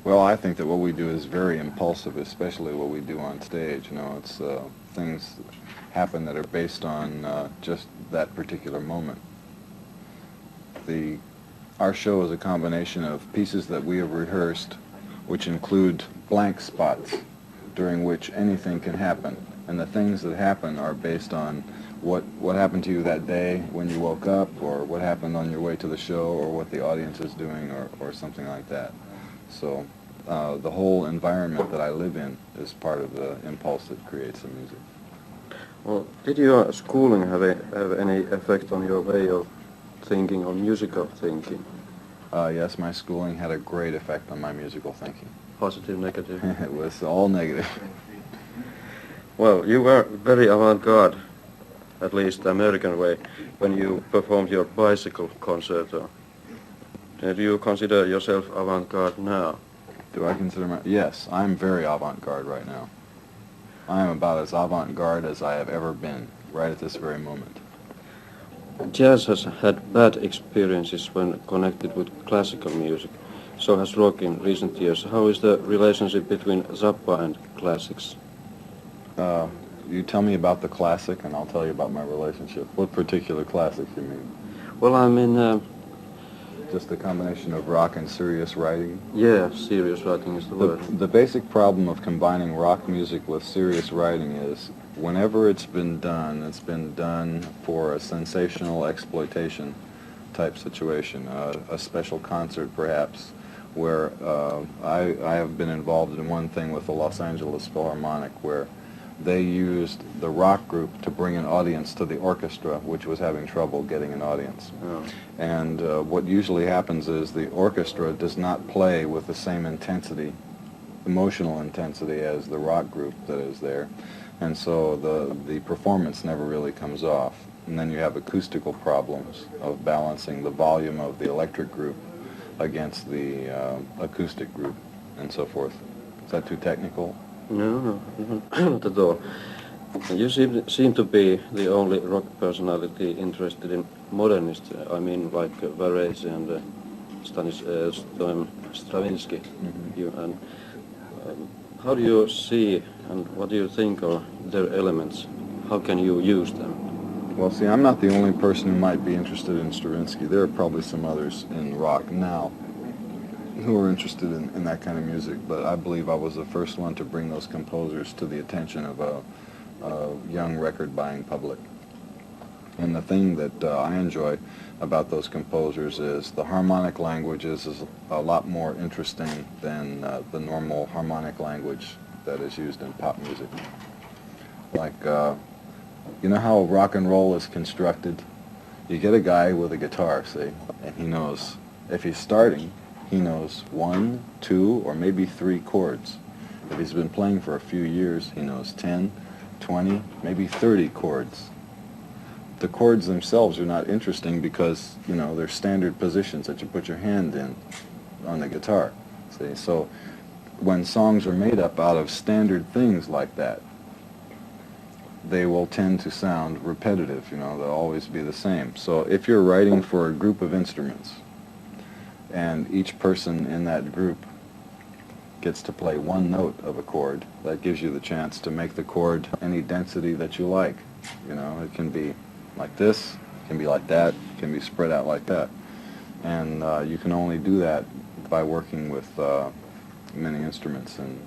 Well, I think that what we do is very impulsive, especially what we do on stage. You know, it's things happen that are based on just that particular moment. Our show is a combination of pieces that we have rehearsed, which include blank spots during which anything can happen. And the things that happen are based on what happened to you that day when you woke up, or what happened on your way to the show, or what the audience is doing, or something like that. So the whole environment that I live in is part of the impulse that creates the music. Well, did your schooling have any effect on your way of thinking or musical thinking? Yes, my schooling had a great effect on my musical thinking. Positive, negative? It was all negative. Well, you were very avant-garde, at least the American way, when you performed your bicycle concerto. Do you consider yourself avant-garde now? Do I consider Yes, I'm very avant-garde right now. I am about as avant-garde as I have ever been, right at this very moment. Jazz has had bad experiences when connected with classical music. So has rock in recent years. How is the relationship between Zappa and classics? You tell me about the classic, and I'll tell you about my relationship. What particular classic you mean? Well, I mean... just a combination of rock and serious writing? Yeah, serious writing is the word. The basic problem of combining rock music with serious writing is whenever it's been done for a sensational exploitation type situation, a special concert perhaps, where I have been involved in one thing with the Los Angeles Philharmonic where they used the rock group to bring an audience to the orchestra, which was having trouble getting an audience. Oh. And what usually happens is the orchestra does not play with the same intensity, emotional intensity, as the rock group that is there. And so the performance never really comes off. And then you have acoustical problems of balancing the volume of the electric group against the acoustic group and so forth. Is that too technical? No, not at all. You seem to be the only rock personality interested in modernist. I mean, like Varese and Stravinsky. Mm-hmm. How do you see and what do you think are their elements? How can you use them? Well, see, I'm not the only person who might be interested in Stravinsky. There are probably some others in rock now who are interested in that kind of music, but I believe I was the first one to bring those composers to the attention of a young record-buying public. And the thing that I enjoy about those composers is the harmonic language is a lot more interesting than the normal harmonic language that is used in pop music. Like, you know how rock and roll is constructed? You get a guy with a guitar, see, and he knows, if he's starting, he knows 1, 2, or maybe 3 chords. If he's been playing for a few years, he knows 10, 20, maybe 30 chords. The chords themselves are not interesting because, you know, they're standard positions that you put your hand in on the guitar. See, so when songs are made up out of standard things like that, they will tend to sound repetitive, you know, they'll always be the same. So if you're writing for a group of instruments, and each person in that group gets to play one note of a chord, that gives you the chance to make the chord any density that you like. You know, it can be like this, it can be like that, it can be spread out like that. And you can only do that by working with many instruments and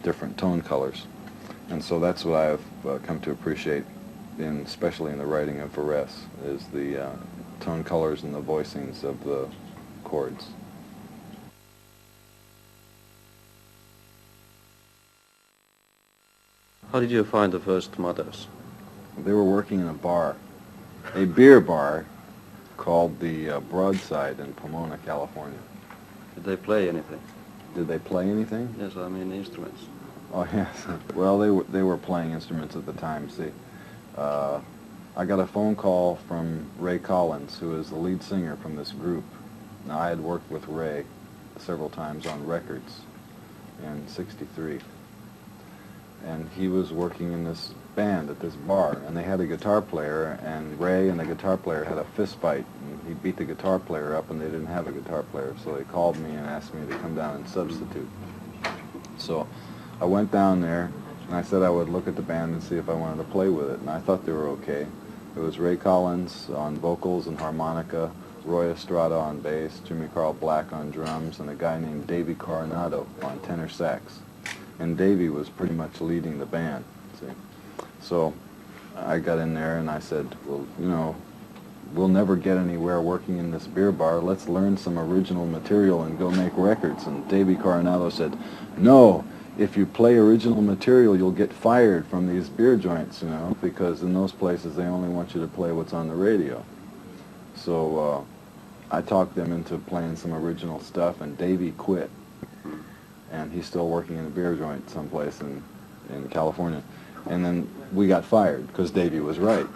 different tone colors. And so that's what I've come to appreciate, especially in the writing of Varese, is the tone colors and the voicings of the chords. How did you find the first mothers? They were working in a beer bar called the Broadside in Pomona, California. Did they play anything? Did they play anything? Yes, I mean instruments. Oh yes. Well, they were playing instruments at the time. See, I got a phone call from Ray Collins, who is the lead singer from this group. Now, I had worked with Ray several times on records in '63, and he was working in this band at this bar, and they had a guitar player, and Ray and the guitar player had a fist fight, and he beat the guitar player up, and they didn't have a guitar player, so they called me and asked me to come down and substitute. So I went down there, and I said I would look at the band and see if I wanted to play with it, and I thought they were okay. It was Ray Collins on vocals and harmonica, Roy Estrada on bass, Jimmy Carl Black on drums, and a guy named Davey Coronado on tenor sax. And Davey was pretty much leading the band, see. So I got in there and I said, well, you know, we'll never get anywhere working in this beer bar. Let's learn some original material and go make records. And Davey Coronado said, no, if you play original material, you'll get fired from these beer joints, you know, because in those places they only want you to play what's on the radio. So I talked them into playing some original stuff, and Davey quit. And he's still working in a beer joint someplace in California. And then we got fired because Davey was right,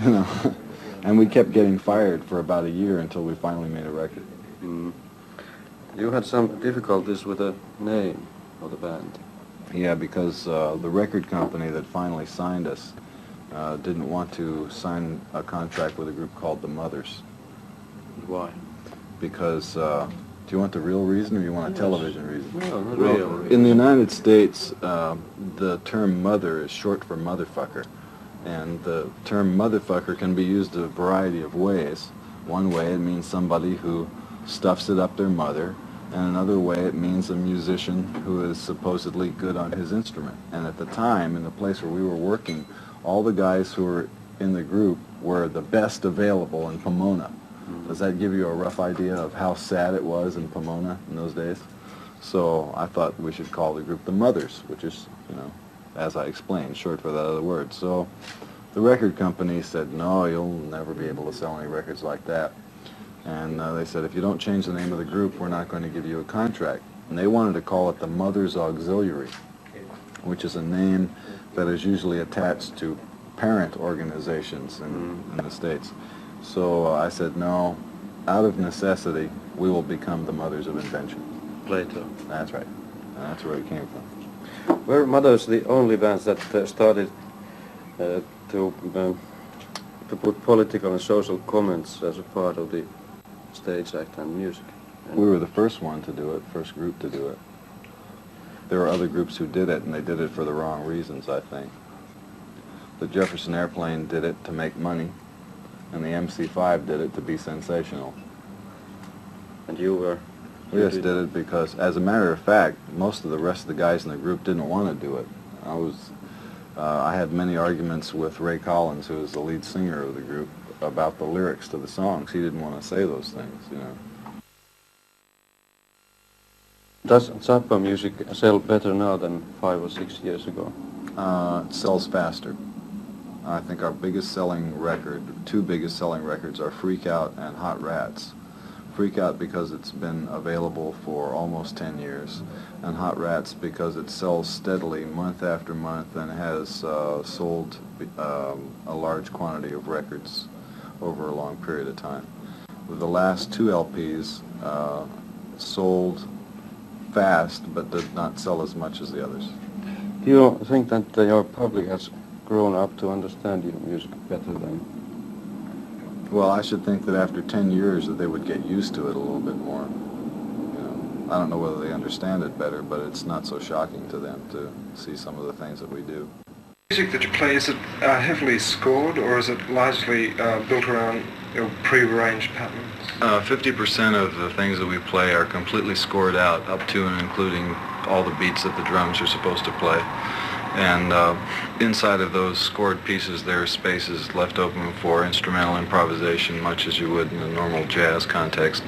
you know. And we kept getting fired for about a year until we finally made a record. Mm. You had some difficulties with the name of the band. Yeah, because the record company that finally signed us didn't want to sign a contract with a group called the Mothers. Why? Because, do you want the real reason or you want a television reason? No, not real reason. In the United States, the term mother is short for motherfucker. And the term motherfucker can be used a variety of ways. One way it means somebody who stuffs it up their mother, and another way it means a musician who is supposedly good on his instrument. And at the time, in the place where we were working, all the guys who were in the group were the best available in Pomona. Does that give you a rough idea of how sad it was in Pomona in those days? So I thought we should call the group the Mothers, which is, you know, as I explained, short for that other word. So the record company said, no, you'll never be able to sell any records like that. And they said, if you don't change the name of the group, we're not going to give you a contract. And they wanted to call it the Mothers Auxiliary, which is a name that is usually attached to parent organizations in the States. So I said, no, out of necessity, we will become the Mothers of Invention. Later. That's right. And that's where it came from. Were Mothers the only bands that started to put political and social comments as a part of the stage act and music? We were the first one to do it, first group to do it. There were other groups who did it, and they did it for the wrong reasons, I think. The Jefferson Airplane did it to make money, and the MC5 did it to be sensational. And you were? We just did it because, as a matter of fact, most of the rest of the guys in the group didn't want to do it. I had many arguments with Ray Collins, who was the lead singer of the group, about the lyrics to the songs. He didn't want to say those things, you know. Does Zappa music sell better now than 5 or 6 years ago? It sells faster. I think our biggest selling record, two biggest selling records, are Freak Out and Hot Rats. Freak Out because it's been available for almost 10 years, and Hot Rats because it sells steadily month after month and has sold a large quantity of records over a long period of time. The last two LPs sold fast but did not sell as much as the others. Do you think that your public has grown up to understand your music better than? Well, I should think that after 10 years that they would get used to it a little bit more. You know, I don't know whether they understand it better, but it's not so shocking to them to see some of the things that we do. Music that you play, is it heavily scored, or is it largely built around pre-arranged patterns? 50% of the things that we play are completely scored out, up to and including all the beats that the drums are supposed to play. And inside of those scored pieces, there are spaces left open for instrumental improvisation, much as you would in a normal jazz context.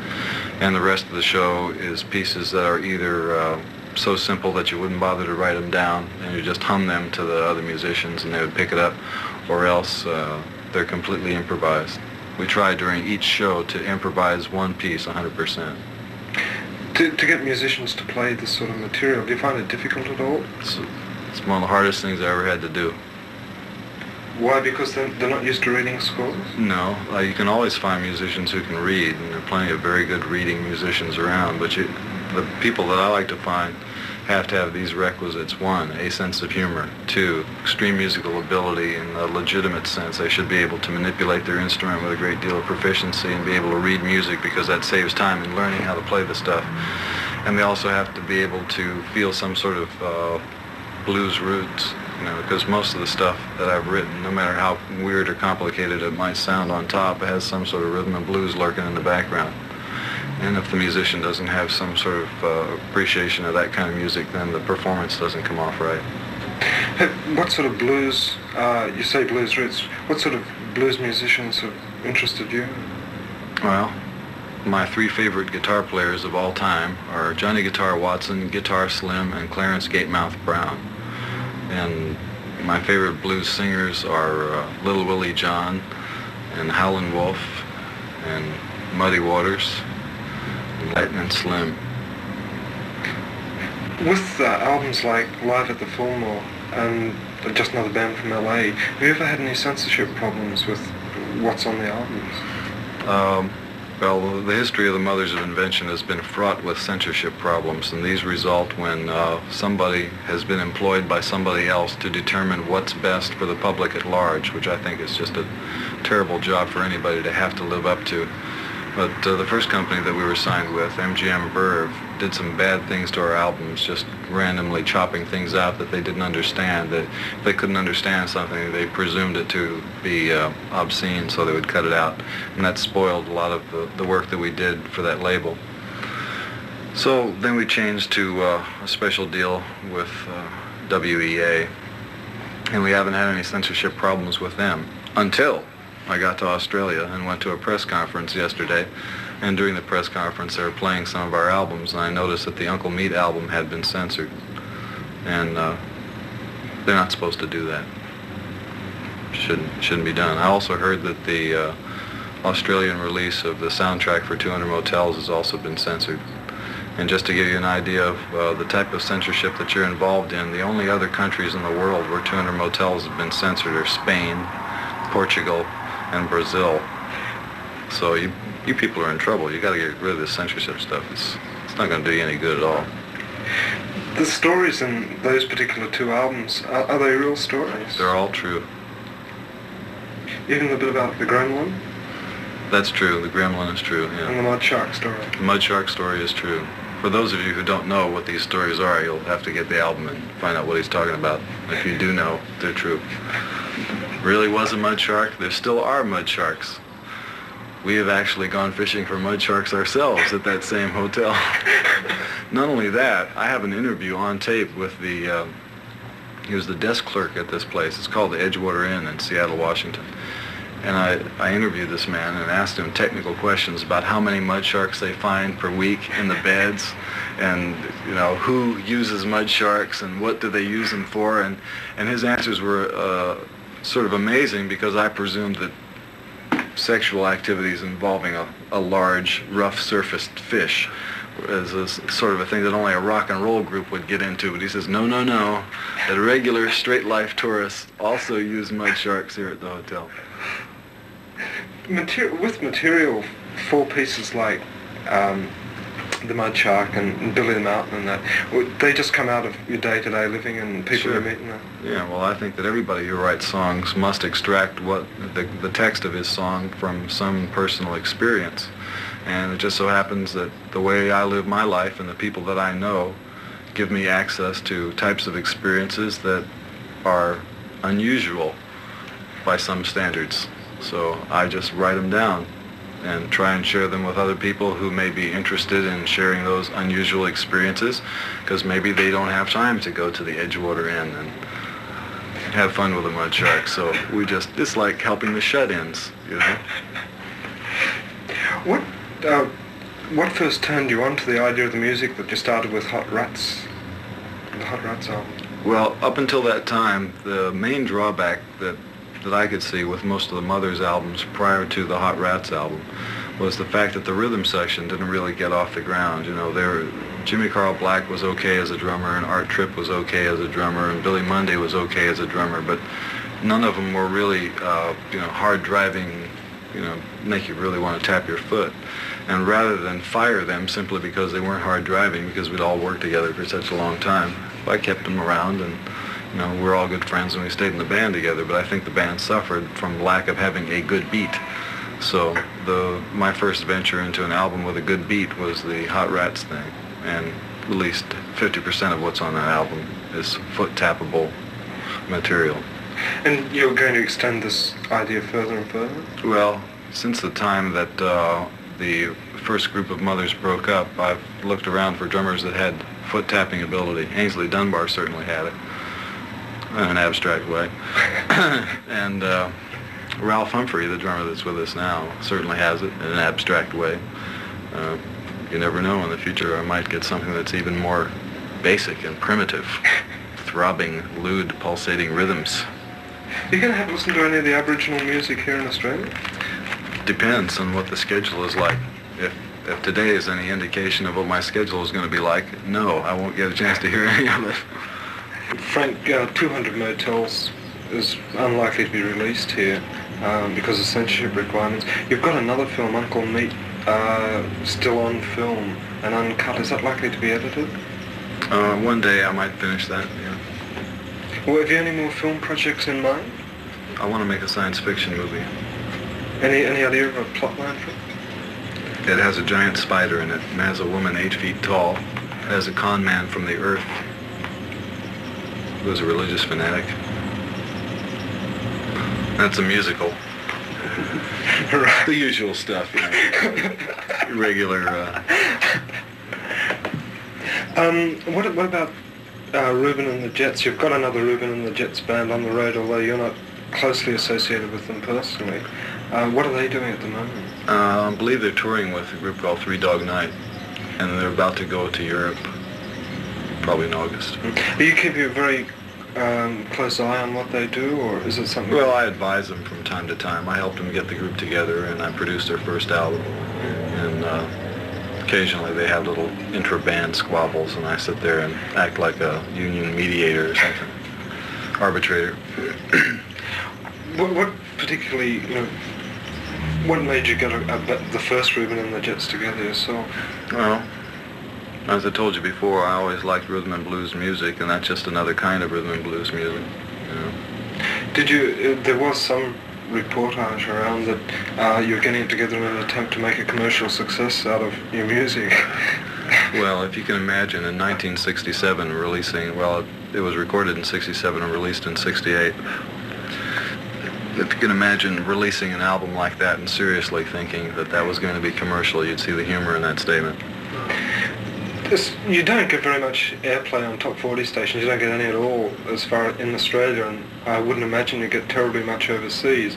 And the rest of the show is pieces that are either so simple that you wouldn't bother to write them down, and you just hum them to the other musicians and they would pick it up, or else they're completely improvised. We try during each show to improvise one piece 100%. To get musicians to play this sort of material, do you find it difficult at all? It's one of the hardest things I ever had to do. Why? Because they're not used to reading scores? No, you can always find musicians who can read, and there are plenty of very good reading musicians around, but the people that I like to find have to have these requisites. One, a sense of humor. Two, extreme musical ability in a legitimate sense. They should be able to manipulate their instrument with a great deal of proficiency and be able to read music, because that saves time in learning how to play the stuff. And they also have to be able to feel some sort of blues roots, because most of the stuff that I've written, no matter how weird or complicated it might sound on top, it has some sort of rhythm and blues lurking in the background. And if the musician doesn't have some sort of appreciation of that kind of music, then the performance doesn't come off right. What sort of blues, you say blues roots, what sort of blues musicians have interested you? Well, my three favorite guitar players of all time are Johnny Guitar Watson, Guitar Slim, and Clarence Gatemouth Brown. And my favorite blues singers are Little Willie John and Howlin' Wolf and Muddy Waters and Lightnin' Slim. With albums like Live at the Fillmore and Just Another Band from LA, have you ever had any censorship problems with what's on the albums? Well, the history of the Mothers of Invention has been fraught with censorship problems, and these result when somebody has been employed by somebody else to determine what's best for the public at large, which I think is just a terrible job for anybody to have to live up to. But the first company that we were signed with, MGM Verve, did some bad things to our albums, just randomly chopping things out that they didn't understand. That if they couldn't understand something, they presumed it to be obscene, so they would cut it out. And that spoiled a lot of the work that we did for that label. So then we changed to a special deal with WEA, and we haven't had any censorship problems with them until I got to Australia and went to a press conference yesterday, and during the press conference they were playing some of our albums, and I noticed that the Uncle Meat album had been censored, and they're not supposed to do that. Shouldn't be done. I also heard that the Australian release of the soundtrack for 200 Motels has also been censored. And just to give you an idea of the type of censorship that you're involved in, the only other countries in the world where 200 Motels have been censored are Spain, Portugal, and Brazil. So you people are in trouble. You got to get rid of this censorship stuff. It's not going to do you any good at all. The stories in those particular two albums, are they real stories? They're all true. Even the bit about the gremlin? That's true. The gremlin is true, yeah. And the mud shark story? The mud shark story is true. For those of you who don't know what these stories are, you'll have to get the album and find out what he's talking about. If you do know, they're true. Really was a mud shark. There still are mud sharks. We have actually gone fishing for mud sharks ourselves at that same hotel. Not only that, I have an interview on tape with the, he was the desk clerk at this place. It's called the Edgewater Inn in Seattle, Washington. And I interviewed this man and asked him technical questions about how many mud sharks they find per week in the beds, and who uses mud sharks and what do they use them for, and his answers were sort of amazing, because I presumed that sexual activities involving a large, rough-surfaced fish is a sort of a thing that only a rock and roll group would get into. But he says, no, that regular straight-life tourists also use mud sharks here at the hotel. With material for pieces like the Mud Shark and Billy the Mountain and that, they just come out of your day-to-day living and people you meet and that? Yeah, well, I think that everybody who writes songs must extract what the text of his song from some personal experience. And it just so happens that the way I live my life and the people that I know give me access to types of experiences that are unusual by some standards. So I just write them down and try and share them with other people who may be interested in sharing those unusual experiences, because maybe they don't have time to go to the Edgewater Inn and have fun with a mud shark. So it's like helping the shut-ins, What first turned you on to the idea of the music that you started with Hot Rats, the Hot Rats album? Well, up until that time, the main drawback that I could see with most of the Mothers albums prior to the Hot Rats album was the fact that the rhythm section didn't really get off the ground. Jimmy Carl Black was okay as a drummer, and Art Tripp was okay as a drummer, and Billy Monday was okay as a drummer, but none of them were really, hard driving, make you really want to tap your foot. And rather than fire them simply because they weren't hard driving, because we'd all worked together for such a long time, I kept them around, and you know, we're all good friends and we stayed in the band together, but I think the band suffered from lack of having a good beat. So my first venture into an album with a good beat was the Hot Rats thing, and at least 50% of what's on that album is foot-tappable material. And you're going to extend this idea further and further? Well, since the time that the first group of Mothers broke up, I've looked around for drummers that had foot-tapping ability. Ainsley Dunbar certainly had it, in an abstract way. And Ralph Humphrey, the drummer that's with us now, certainly has it in an abstract way. You never know, in the future I might get something that's even more basic and primitive. Throbbing, lewd, pulsating rhythms. You going to have listened to any of the Aboriginal music here in Australia? Depends on what the schedule is like. If today is any indication of what my schedule is going to be like, no, I won't get a chance to hear any of it. Frank, 200 Motels is unlikely to be released here because of censorship requirements. You've got another film, Uncle Meat, still on film and uncut. Is that likely to be edited? One day I might finish that, yeah. Well, have you any more film projects in mind? I want to make a science fiction movie. Any idea of a plot line for it? It has a giant spider in it, and has a woman 8 feet tall, has a con man from the earth who is a religious fanatic. That's a musical. Right. The usual stuff, you know. Regular. What about Reuben and the Jets? You've got another Reuben and the Jets band on the road, although you're not closely associated with them personally. What are they doing at the moment? I believe they're touring with a group called Three Dog Night, and they're about to go to Europe, probably in August. Do you keep a very close eye on what they do, or is it something? Well, I advise them from time to time. I helped them get the group together, and I produced their first album. And occasionally they have little intra-band squabbles, and I sit there and act like a union mediator or something, arbitrator. What particularly, you know, what made you get the first Reuben and the Jets together yourself? Well, as I told you before, I always liked rhythm and blues music, and that's just another kind of rhythm and blues music. You know. Did you? There was some reportage around that you were getting it together in an attempt to make a commercial success out of your music. Well, if you can imagine, in 1967 releasing, well, it was recorded in 67 and released in 68. If you can imagine releasing an album like that and seriously thinking that that was going to be commercial, you'd see the humor in that statement. You don't get very much airplay on top 40 stations. You don't get any at all as far in Australia, and I wouldn't imagine you get terribly much overseas.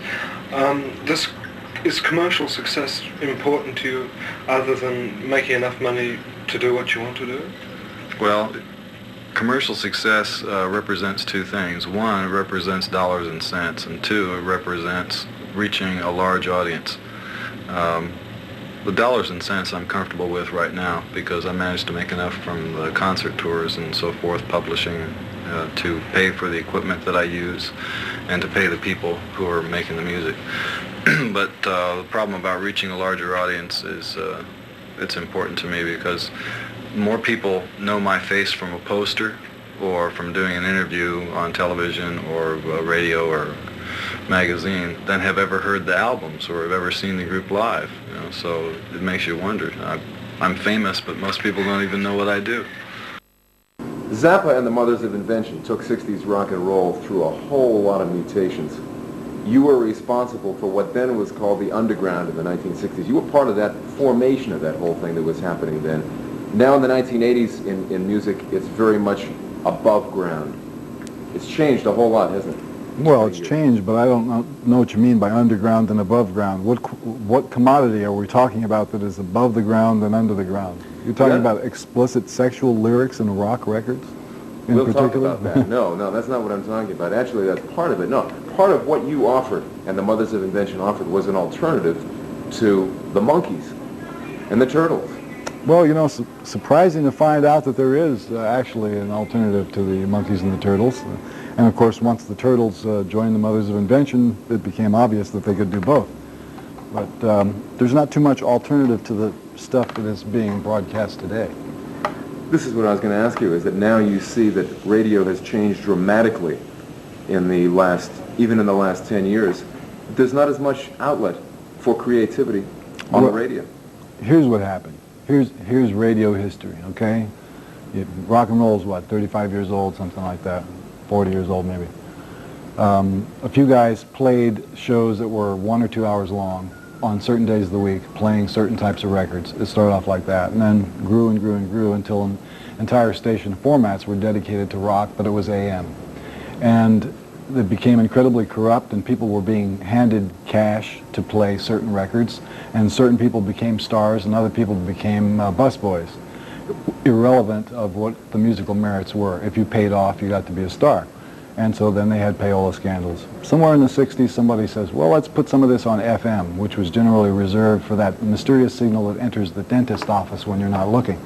Is commercial success important to you other than making enough money to do what you want to do? Well, commercial success represents two things. One, it represents dollars and cents, and two, it represents reaching a large audience. The dollars and cents I'm comfortable with right now because I managed to make enough from the concert tours and so forth, publishing, to pay for the equipment that I use and to pay the people who are making the music. But the problem about reaching a larger audience is it's important to me because more people know my face from a poster or from doing an interview on television or radio or magazine than have ever heard the albums or have ever seen the group live. You know, so it makes you wonder. I'm famous, but most people don't even know what I do. Zappa and the Mothers of Invention took 60s rock and roll through a whole lot of mutations. You were responsible for what then was called the underground in the 1960s. You were part of that formation of that whole thing that was happening then. Now in the 1980s in music, it's very much above ground. It's changed a whole lot, hasn't it? Well, it's changed, but I don't know what you mean by underground and above ground. What commodity are we talking about that is above the ground and under the ground? You're talking about explicit sexual lyrics in rock records in we'll particular? talk about that. No, that's not what I'm talking about. Actually, that's part of it. No, part of what you offered and the Mothers of Invention offered was an alternative to the Monkees and the Turtles. Well, you know, surprising to find out that there is actually an alternative to the Monkees and the Turtles. And of course, once the Turtles joined the Mothers of Invention, it became obvious that they could do both. But there's not too much alternative to the stuff that is being broadcast today. This is what I was going to ask you, is that now you see that radio has changed dramatically in the last, even in the last 10 years. There's not as much outlet for creativity on the radio. Here's what happened. Here's radio history, okay? Rock and roll is what, 35 years old, something like that, 40 years old maybe. A few guys played shows that were 1 or 2 hours long on certain days of the week, playing certain types of records. It started off like that, and then grew and grew and grew until entire station formats were dedicated to rock, but it was AM. And it became incredibly corrupt, and people were being handed cash to play certain records, and certain people became stars and other people became busboys, irrelevant of what the musical merits were. If you paid off, you got to be a star. And so then they had payola scandals. Somewhere in the 60s, somebody says, well, let's put some of this on FM, which was generally reserved for that mysterious signal that enters the dentist office when you're not looking.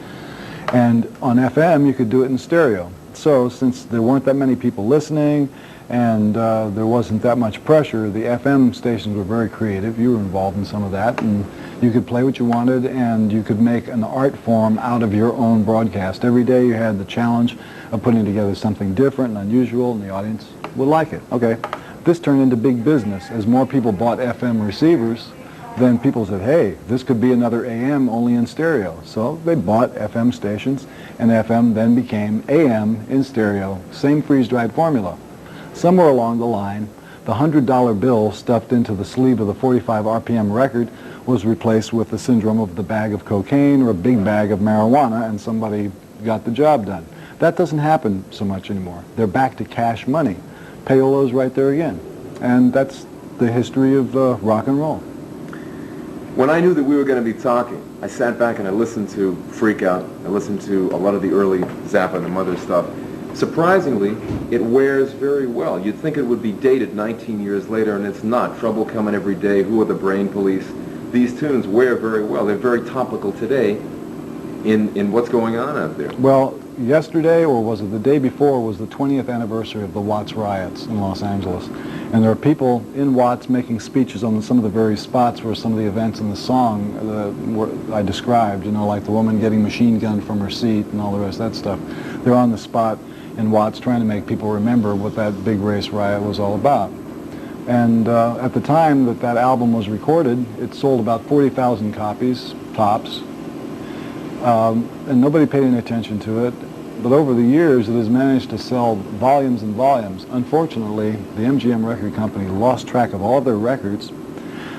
And on FM, you could do it in stereo. So since there weren't that many people listening, and there wasn't that much pressure, the FM stations were very creative. You were involved in some of that, and you could play what you wanted, and you could make an art form out of your own broadcast. Every day you had the challenge of putting together something different and unusual, and the audience would like it. Okay, this turned into big business. As more people bought FM receivers, then people said, hey, this could be another AM only in stereo. So they bought FM stations, and FM then became AM in stereo. Same freeze-dried formula. Somewhere along the line, the $100 bill stuffed into the sleeve of the 45 RPM record was replaced with the syndrome of the bag of cocaine or a big bag of marijuana, and somebody got the job done. That doesn't happen so much anymore. They're back to cash money. Payola's right there again. And that's the history of rock and roll. When I knew that we were going to be talking, I sat back and I listened to Freak Out. I listened to a lot of the early Zappa and the Mother stuff. Surprisingly, it wears very well. You'd think it would be dated 19 years later, and it's not. Trouble Coming Every Day, Who Are the Brain Police? These tunes wear very well. They're very topical today in what's going on out there. Well, yesterday, or was it the day before, was the 20th anniversary of the Watts riots in Los Angeles. And there are people in Watts making speeches on some of the various spots where some of the events in the song I described, you know, like the woman getting machine gunned from her seat and all the rest of that stuff. They're on the spot in Watts trying to make people remember what that big race riot was all about. And at the time that that album was recorded, it sold about 40,000 copies, tops, and nobody paid any attention to it. But over the years, it has managed to sell volumes and volumes. Unfortunately, the MGM record company lost track of all of their records.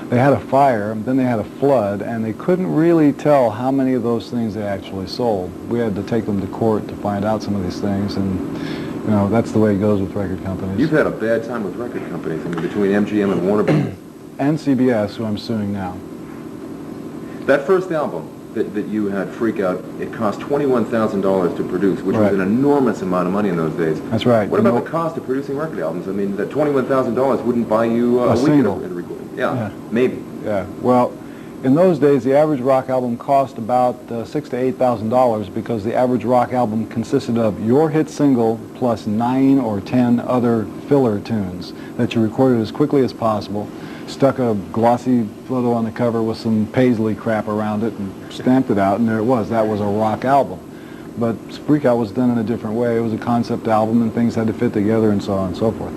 They had a fire, then they had a flood, and they couldn't really tell how many of those things they actually sold. We had to take them to court to find out some of these things, and you know, that's the way it goes with record companies. You've had a bad time with record companies, I mean, between MGM and Warner Bros. And CBS, who I'm suing now. That first album that you had, Freak Out, it cost $21,000 to produce, which was an enormous amount of money in those days. That's right. What about the cost of producing record albums? I mean, that $21,000 wouldn't buy you a week single. in recording. Yeah, maybe. Yeah, well, in those days, the average rock album cost about $6,000 to $8,000 because the average rock album consisted of your hit single plus 9 or 10 other filler tunes that you recorded as quickly as possible, stuck a glossy photo on the cover with some paisley crap around it and stamped it out, and there it was. That was a rock album. But Freak Out was done in a different way. It was a concept album, and things had to fit together and so on and so forth.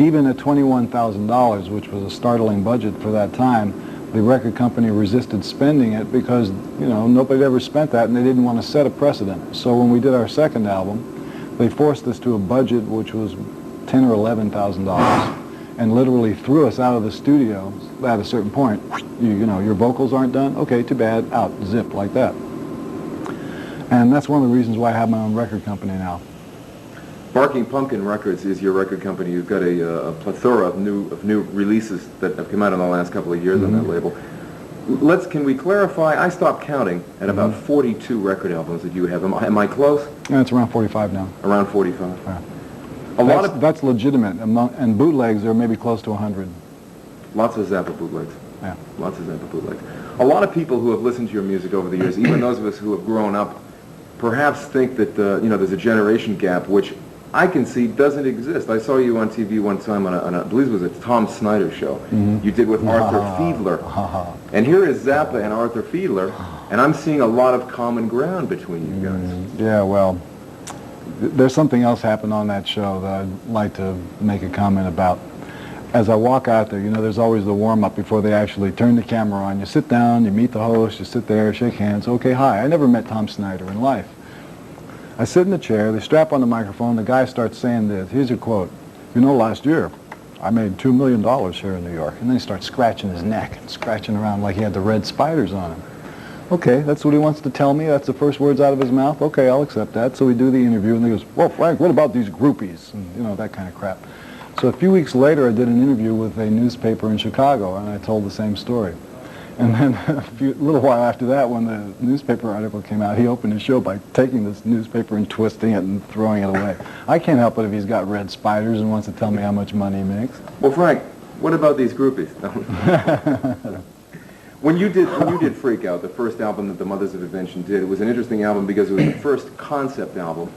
Even at $21,000, which was a startling budget for that time, the record company resisted spending it because, you know, nobody ever spent that, and they didn't want to set a precedent. So when we did our second album, they forced us to a budget which was $10,000 or $11,000. And literally threw us out of the studio at a certain point. You know, your vocals aren't done? Okay, too bad. Out. Zip, like that. And that's one of the reasons why I have my own record company now. Barking Pumpkin Records is your record company. You've got a plethora of new releases that have come out in the last couple of years on that label. Can we clarify? I stopped counting at about 42 record albums that you have. Am I close? Yeah, it's around 45 now. Around 45. Yeah. That's legitimate, and bootlegs are maybe close to 100. Lots of Zappa bootlegs. Yeah. Lots of Zappa bootlegs. A lot of people who have listened to your music over the years, even those of us who have grown up, perhaps think that you know, there's a generation gap, which I can see doesn't exist. I saw you on TV one time on I believe it was a Tom Snyder show. You did with Arthur Fiedler. And here is Zappa and Arthur Fiedler, and I'm seeing a lot of common ground between you guys. Yeah, well, there's something else happened on that show that I'd like to make a comment about. As I walk out there, you know, there's always the warm-up before they actually turn the camera on. You sit down, you meet the host, you sit there, shake hands. Okay, hi. I never met Tom Snyder in life. I sit in the chair, they strap on the microphone, the guy starts saying this. Here's a quote. You know, last year, I made $2 million here in New York. And then he starts scratching his neck and scratching around like he had the red spiders on him. Okay, that's what he wants to tell me. That's the first words out of his mouth. Okay, I'll accept that. So we do the interview, and he goes, well, Frank, what about these groupies? And, you know, that kind of crap. So a few weeks later, I did an interview with a newspaper in Chicago, and I told the same story. And then a little while after that, when the newspaper article came out, he opened his show by taking this newspaper and twisting it and throwing it away. I can't help it if he's got red spiders and wants to tell me how much money he makes. Well, Frank, what about these groupies? When you did Freak Out, the first album that the Mothers of Invention did, it was an interesting album because it was the first concept album.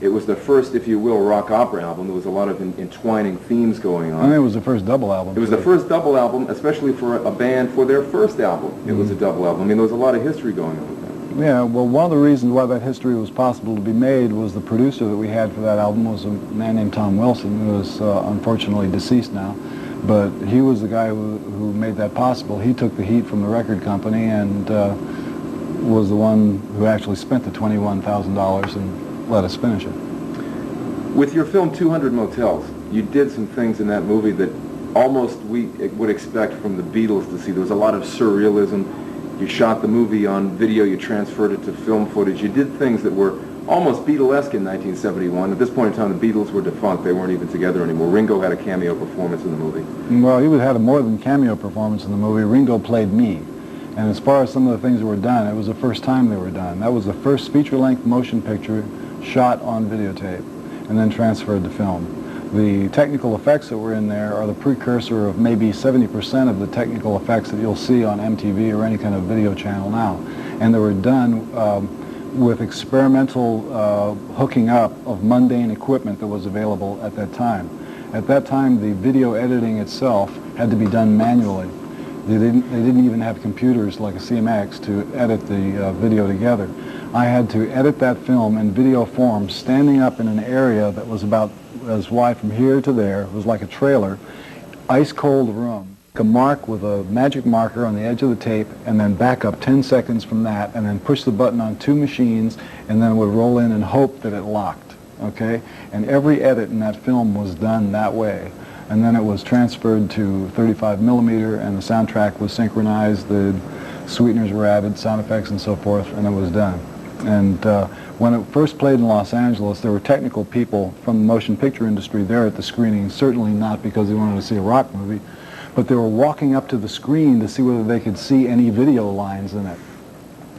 It was the first, if you will, rock opera album. There was a lot of entwining themes going on. I think it was the first double album. It was the first double album, especially for a band for their first album. It was a double album. I mean, there was a lot of history going on with that. Yeah, well, one of the reasons why that history was possible to be made was the producer that we had for that album was a man named Tom Wilson, who is unfortunately deceased now. But he was the guy who made that possible. He took the heat from the record company and was the one who actually spent the $21,000 and let us finish it. With your film 200 Motels, you did some things in that movie that almost we would expect from the Beatles to see. There was a lot of surrealism. You shot the movie on video, you transferred it to film footage. You did things that were almost Beatlesque in 1971. At this point in time, the Beatles were defunct. They weren't even together anymore. Ringo had a cameo performance in the movie. Well, he had a more than cameo performance in the movie. Ringo played me. And as far as some of the things that were done, it was the first time they were done. That was the first feature-length motion picture shot on videotape and then transferred to film. The technical effects that were in there are the precursor of maybe 70% of the technical effects that you'll see on MTV or any kind of video channel now. And they were done with experimental hooking up of mundane equipment that was available at that time. At that time, the video editing itself had to be done manually. They didn't even have computers like a CMX to edit the video together. I had to edit that film in video form, standing up in an area that was about as wide from here to there. It was like a trailer, ice-cold room. A mark with a magic marker on the edge of the tape, and then back up 10 seconds from that, and then push the button on 2 machines, and then it would roll in and hope that it locked, okay? And every edit in that film was done that way. And then it was transferred to 35 millimeter, and the soundtrack was synchronized, the sweeteners were added, sound effects and so forth, and it was done. And when it first played in Los Angeles, there were technical people from the motion picture industry there at the screening, certainly not because they wanted to see a rock movie, but they were walking up to the screen to see whether they could see any video lines in it.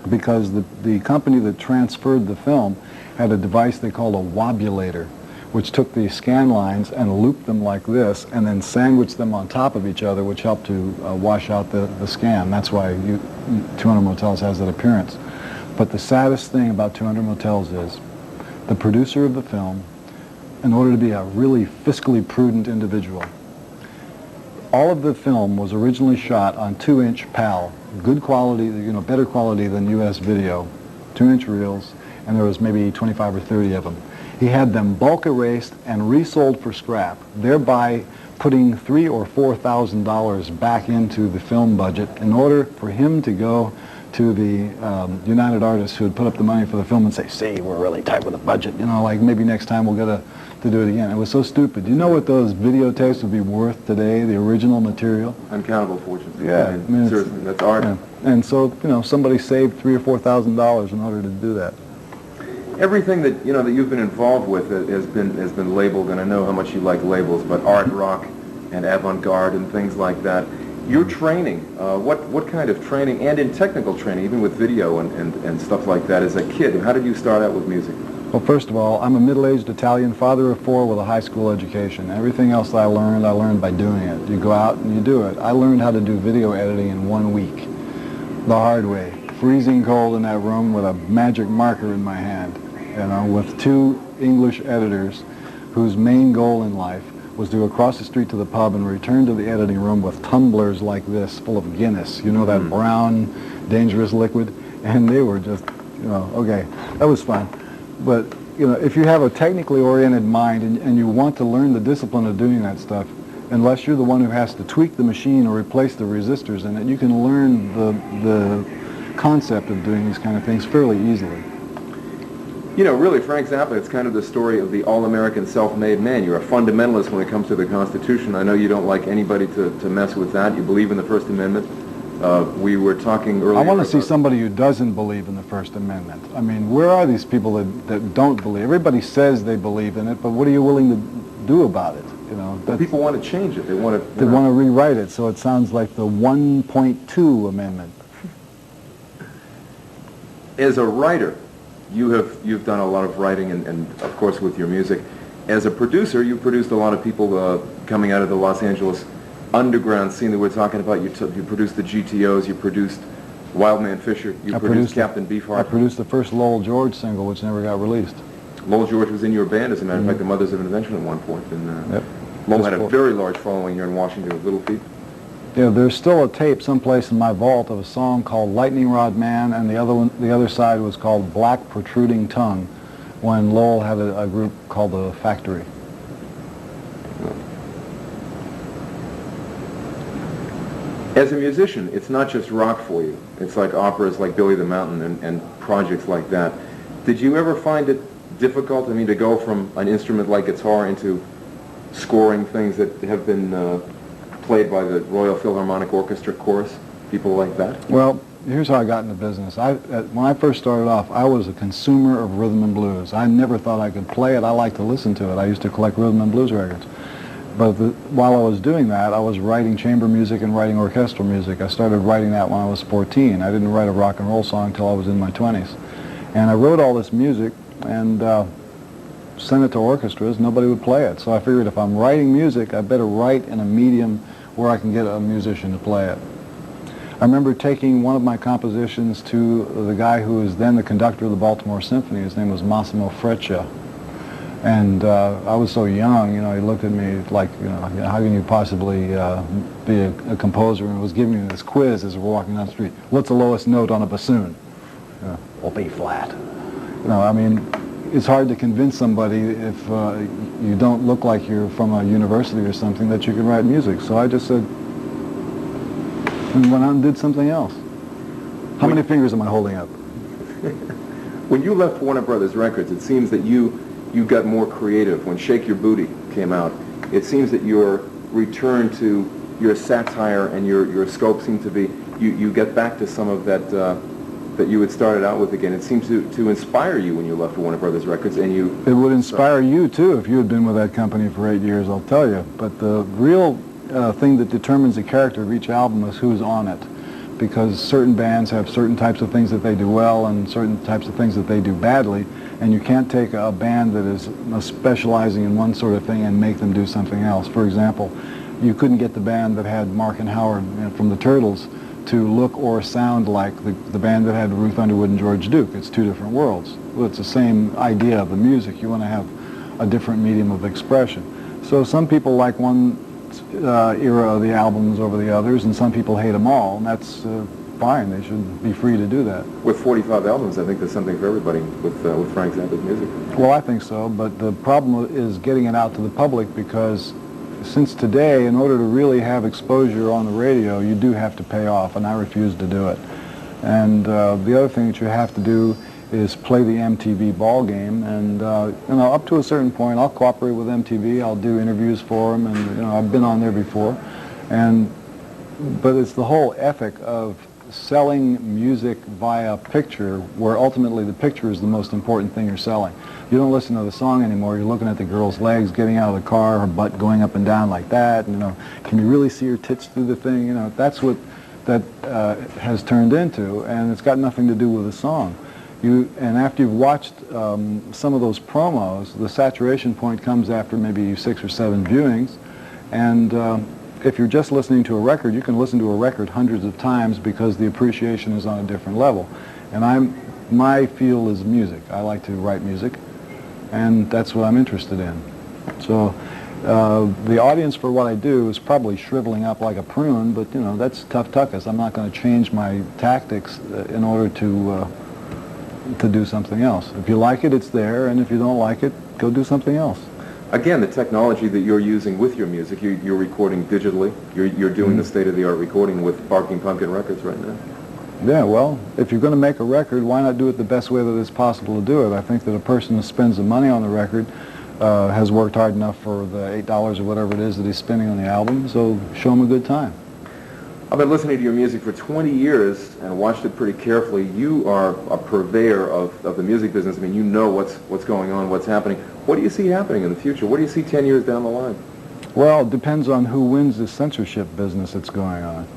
Because the company that transferred the film had a device they called a wobulator, which took the scan lines and looped them like this and then sandwiched them on top of each other, which helped to wash out the scan. That's why 200 Motels has that appearance. But the saddest thing about 200 Motels is the producer of the film, in order to be a really fiscally prudent individual, all of the film was originally shot on 2-inch PAL, good quality, better quality than US video, 2-inch reels, and there was maybe 25 or 30 of them. He had them bulk erased and resold for scrap, thereby putting $3,000 or $4,000 back into the film budget in order for him to go to the United Artists who had put up the money for the film and say, see, we're really tight with the budget, like maybe next time we'll get to do it again. It was so stupid. Do you know what those videotapes would be worth today, the original material? Uncountable fortunes. Yeah. I mean, seriously, that's art. Yeah. And so, somebody saved $3,000 or $4,000 in order to do that. Everything that that you've been involved with has been labeled, and I know how much you like labels, but art rock and avant-garde and things like that. Your training, what kind of training, and in technical training, even with video and stuff like that, as a kid, how did you start out with music? Well, first of all, I'm a middle-aged Italian, father of 4 with a high school education. Everything else that I learned by doing it. You go out and you do it. I learned how to do video editing in 1 week, the hard way. Freezing cold in that room with a magic marker in my hand, with 2 English editors whose main goal in life was to go across the street to the pub and return to the editing room with tumblers like this full of Guinness, you know, that brown, dangerous liquid, and they were just, you know, okay, that was fun. But, you know, if you have a technically oriented mind and you want to learn the discipline of doing that stuff, unless you're the one who has to tweak the machine or replace the resistors in it, you can learn the concept of doing these kind of things fairly easily. You know, really, Frank Zappa, it's kind of the story of the all-American self-made man. You're a fundamentalist when it comes to the Constitution. I know you don't like anybody to mess with that. You believe in the First Amendment. We were talking earlier. I want to see somebody who doesn't believe in the First Amendment. I mean, where are these people that don't believe? Everybody says they believe in it, but what are you willing to do about it? You know, well, people want to change it. They want to. They want to rewrite it so it sounds like the 1.2 amendment. As a writer, you've done a lot of writing, and of course with your music. As a producer, you've produced a lot of people coming out of the Los Angeles underground scene that we're talking about. You produced the GTOs, you produced Wildman Fisher, you produced Captain Beefheart. I produced the first Lowell George single, which never got released. Lowell George was in your band, as a matter of fact, the Mothers of Invention at one point. And yep. Lowell had a very large following here in Washington with Little Feat. Yeah, there's still a tape someplace in my vault of a song called Lightning Rod Man, and the other side was called Black Protruding Tongue, when Lowell had a group called The Factory. As a musician, it's not just rock for you. It's like operas like Billy the Mountain and projects like that. Did you ever find it difficult, I mean, to go from an instrument like guitar into scoring things that have been played by the Royal Philharmonic Orchestra chorus, people like that? Well, here's how I got into business. When I first started off, I was a consumer of rhythm and blues. I never thought I could play it. I liked to listen to it. I used to collect rhythm and blues records. But while I was doing that, I was writing chamber music and writing orchestral music. I started writing that when I was 14. I didn't write a rock and roll song until I was in my 20s. And I wrote all this music and sent it to orchestras. Nobody would play it. So I figured if I'm writing music, I better write in a medium where I can get a musician to play it. I remember taking one of my compositions to the guy who was then the conductor of the Baltimore Symphony. His name was Massimo Freccia. And I was so young, you know, he looked at me like, you know, how can you possibly be a composer? And was giving me this quiz as we're walking down the street. What's the lowest note on a bassoon? Well, B flat. You know, I mean, it's hard to convince somebody if you don't look like you're from a university or something that you can write music. So I just said, and went out and did something else. How many fingers am I holding up? When you left Warner Brothers Records, it seems that you got more creative. When Shake Your Booty came out, it seems that your return to your satire and your scope seemed to be, you get back to some of that that you had started out with again. It seems to inspire you when you left Warner Brothers Records, and you... It would inspire you, too, if you had been with that company for 8 years, I'll tell you. But the real thing that determines the character of each album is who's on it. Because certain bands have certain types of things that they do well and certain types of things that they do badly, and you can't take a band that is specializing in one sort of thing and make them do something else. For example, you couldn't get the band that had Mark and Howard from the Turtles to look or sound like the band that had Ruth Underwood and George Duke. It's two different worlds. Well, it's the same idea of the music. You want to have a different medium of expression. So some people like one era of the albums over the others, and some people hate them all, and that's fine. They should be free to do that. With 45 albums, I think there's something for everybody with Frank Zappa's music. Well, I think so, but the problem is getting it out to the public, because since today, in order to really have exposure on the radio, you do have to pay off, and I refuse to do it. And the other thing that you have to do is play the MTV ball game, and you know, up to a certain point, I'll cooperate with MTV. I'll do interviews for them, and you know, I've been on there before. But it's the whole ethic of selling music via picture, where ultimately the picture is the most important thing you're selling. You don't listen to the song anymore. You're looking at the girl's legs getting out of the car, her butt going up and down like that. And, you know, can you really see her tits through the thing? You know, that's what that has turned into, and it's got nothing to do with the song. And after you've watched some of those promos, the saturation point comes after maybe 6 or 7 viewings, and if you're just listening to a record, you can listen to a record hundreds of times because the appreciation is on a different level. And my field is music. I like to write music, and that's what I'm interested in. So the audience for what I do is probably shriveling up like a prune, but you know, that's tough tuckus. I'm not going to change my tactics in order to do something else. If you like it, it's there, and if you don't like it, go do something else. Again, the technology that you're using with your music, you're recording digitally. You're doing the state-of-the-art recording with Barking Pumpkin Records right now. Yeah, well, if you're going to make a record, why not do it the best way that it's possible to do it? I think that a person who spends the money on the record has worked hard enough for the $8 or whatever it is that he's spending on the album, so show him a good time. I've been listening to your music for 20 years and watched it pretty carefully. You are a purveyor of the music business. I mean, you know what's going on, what's happening. What do you see happening in the future? What do you see 10 years down the line? Well, it depends on who wins this censorship business that's going on.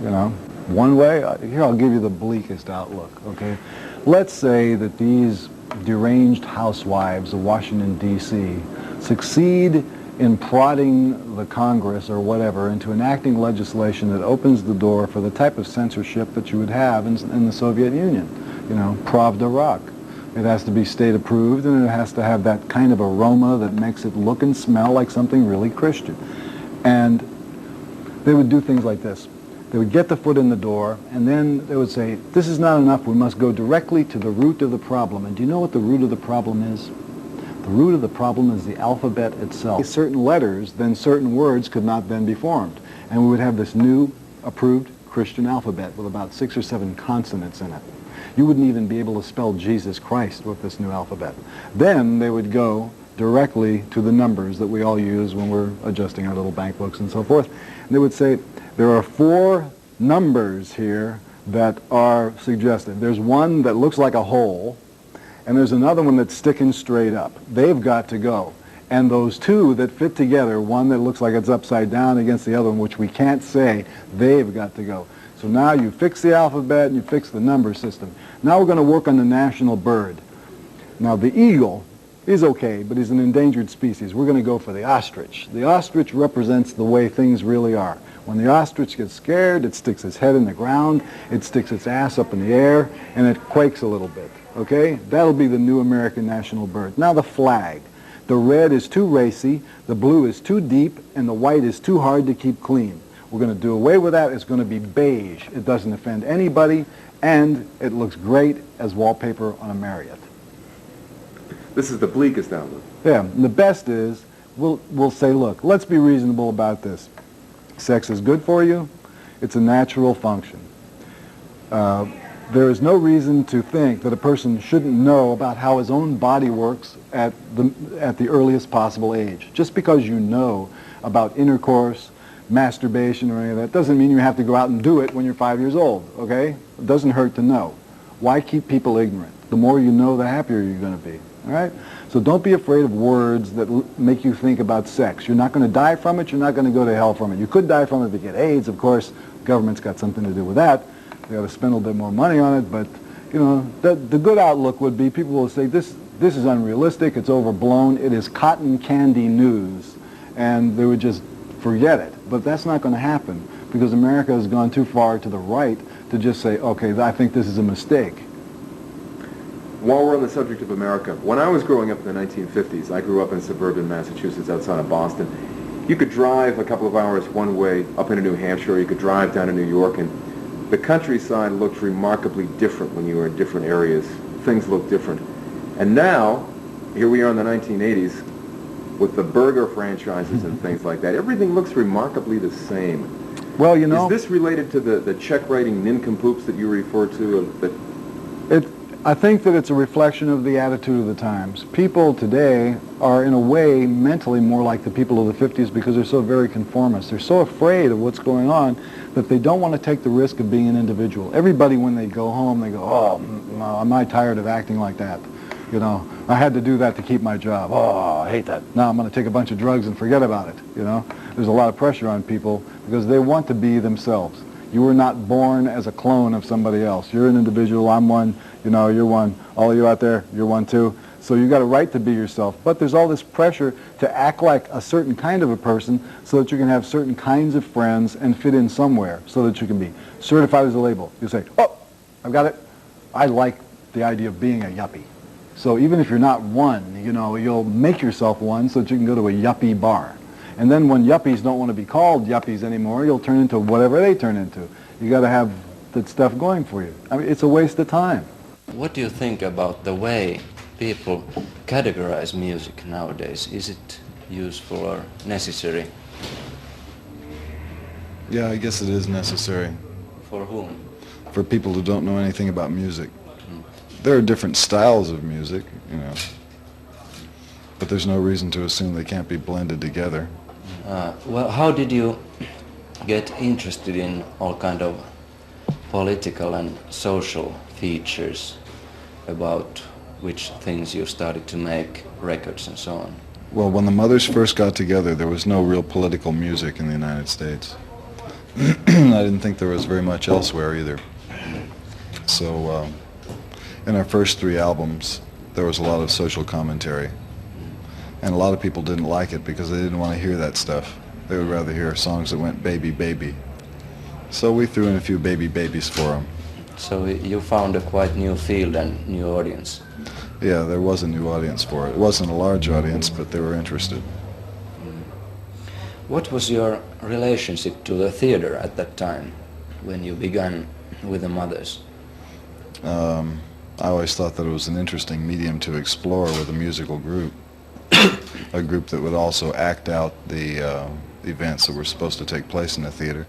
You know, one way, here I'll give you the bleakest outlook, okay? Let's say that these deranged housewives of Washington, D.C. succeed in prodding the Congress or whatever into enacting legislation that opens the door for the type of censorship that you would have in the Soviet Union. You know, Pravda Rock. It has to be state approved, and it has to have that kind of aroma that makes it look and smell like something really Christian. And they would do things like this. They would get the foot in the door, and then they would say, this is not enough, we must go directly to the root of the problem. And do you know what the root of the problem is? The root of the problem is the alphabet itself. Certain letters, then certain words could not then be formed. And we would have this new approved Christian alphabet with about 6 or 7 consonants in it. You wouldn't even be able to spell Jesus Christ with this new alphabet. Then they would go directly to the numbers that we all use when we're adjusting our little bank books and so forth. And they would say, there are 4 numbers here that are suggested. There's one that looks like a hole, and there's another one that's sticking straight up. They've got to go. And those 2 that fit together, one that looks like it's upside down against the other one, which we can't say, they've got to go. So now you fix the alphabet and you fix the number system. Now we're going to work on the national bird. Now the eagle is okay, but he's an endangered species. We're going to go for the ostrich. The ostrich represents the way things really are. When the ostrich gets scared, it sticks its head in the ground, it sticks its ass up in the air, and it quakes a little bit. Okay? That'll be the new American national bird. Now the flag. The red is too racy, the blue is too deep, and the white is too hard to keep clean. We're going to do away with that. It's going to be beige. It doesn't offend anybody, and it looks great as wallpaper on a Marriott. This is the bleakest outlook. Yeah, and the best is, we'll say, look, let's be reasonable about this. Sex is good for you. It's a natural function. There is no reason to think that a person shouldn't know about how his own body works at the earliest possible age. Just because you know about intercourse, masturbation, or any of that doesn't mean you have to go out and do it when you're 5 years old, okay? It doesn't hurt to know. Why keep people ignorant? The more you know, the happier you're going to be, all right? So don't be afraid of words that make you think about sex. You're not going to die from it. You're not going to go to hell from it. You could die from it if you get AIDS, of course. The government's got something to do with that. They ought to spend a little bit more money on it, but, you know, the good outlook would be people will say, this is unrealistic, it's overblown, it is cotton candy news, and they would just forget it. But that's not going to happen, because America has gone too far to the right to just say, okay, I think this is a mistake. While we're on the subject of America, when I was growing up in the 1950s, I grew up in suburban Massachusetts outside of Boston. You could drive a couple of hours one way up into New Hampshire, or you could drive down to New York, and the countryside looked remarkably different when you were in different areas. Things looked different. And now, here we are in the 1980s, with the burger franchises and things like that. Everything looks remarkably the same. Well, you know, is this related to the check-writing nincompoops that you refer to? I think that it's a reflection of the attitude of the times. People today are, in a way, mentally more like the people of the 50s because they're so very conformist. They're so afraid of what's going on that they don't want to take the risk of being an individual. Everybody, when they go home, they go, oh, no, I'm not tired of acting like that. You know, I had to do that to keep my job. Oh, I hate that. Now I'm going to take a bunch of drugs and forget about it. You know, there's a lot of pressure on people because they want to be themselves. You were not born as a clone of somebody else. You're an individual. I'm one. You know, you're one. All of you out there, you're one too. So you've got a right to be yourself. But there's all this pressure to act like a certain kind of a person so that you can have certain kinds of friends and fit in somewhere so that you can be certified as a label. You say, oh, I've got it. I like the idea of being a yuppie. So even if you're not one, you know, you'll make yourself one so that you can go to a yuppie bar. And then when yuppies don't want to be called yuppies anymore, you'll turn into whatever they turn into. You got to have that stuff going for you. I mean, it's a waste of time. What do you think about the way people categorize music nowadays? Is it useful or necessary? Yeah, I guess it is necessary For whom? for people who don't know anything about music. There are different styles of music, you know, but there's no reason to assume they can't be blended together. Well, how did you get interested in all kind of political and social features about which things you started to make records and so on? Well, when the Mothers first got together, there was no real political music in the United States. I didn't think there was very much elsewhere either. So in our first 3 albums, there was a lot of social commentary. And a lot of people didn't like it because they didn't want to hear that stuff. They would rather hear songs that went baby, baby. So we threw in a few baby babies for them. So you found a quite new field and new audience. Yeah, there was a new audience for it. It wasn't a large audience, but they were interested. What was your relationship to the theater at that time when you began with the Mothers? I always thought that it was an interesting medium to explore with a musical group. A group that would also act out the events that were supposed to take place in the theater.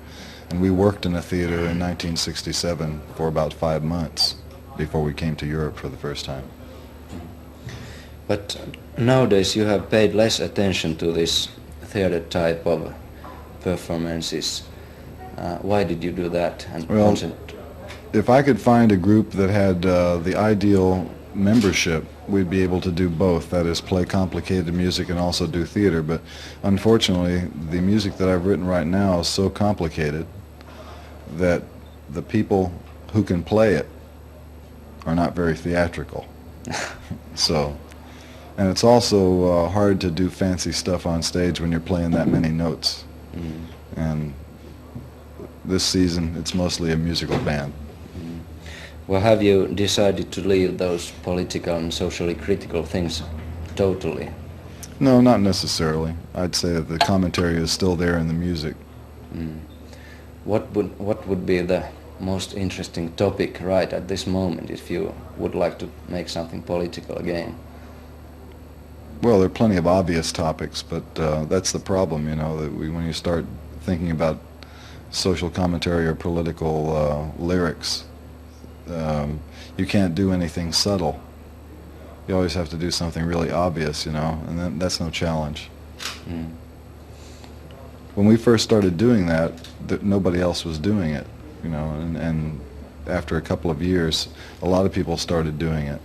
And we worked in a theater in 1967 for about 5 months before we came to Europe for the first time. But nowadays you have paid less attention to this theater type of performances. Why did you do that? And Well, if I could find a group that had the ideal membership, we'd be able to do both. That is, play complicated music and also do theater. But unfortunately, the music that I've written right now is so complicated that the people who can play it are not very theatrical. So, and it's also hard to do fancy stuff on stage when you're playing that many notes. And this season, it's mostly a musical band. Well, have you decided to leave those political and socially critical things totally? No, not necessarily. I'd say that the commentary is still there in the music. What would be the most interesting topic right at this moment if you would like to make something political again? Well, there are plenty of obvious topics, but that's the problem, you know, that when you start thinking about social commentary or political lyrics, you can't do anything subtle. You always have to do something really obvious, you know, and then that's no challenge. When we first started doing that, nobody else was doing it, you know, and after a couple of years, a lot of people started doing it,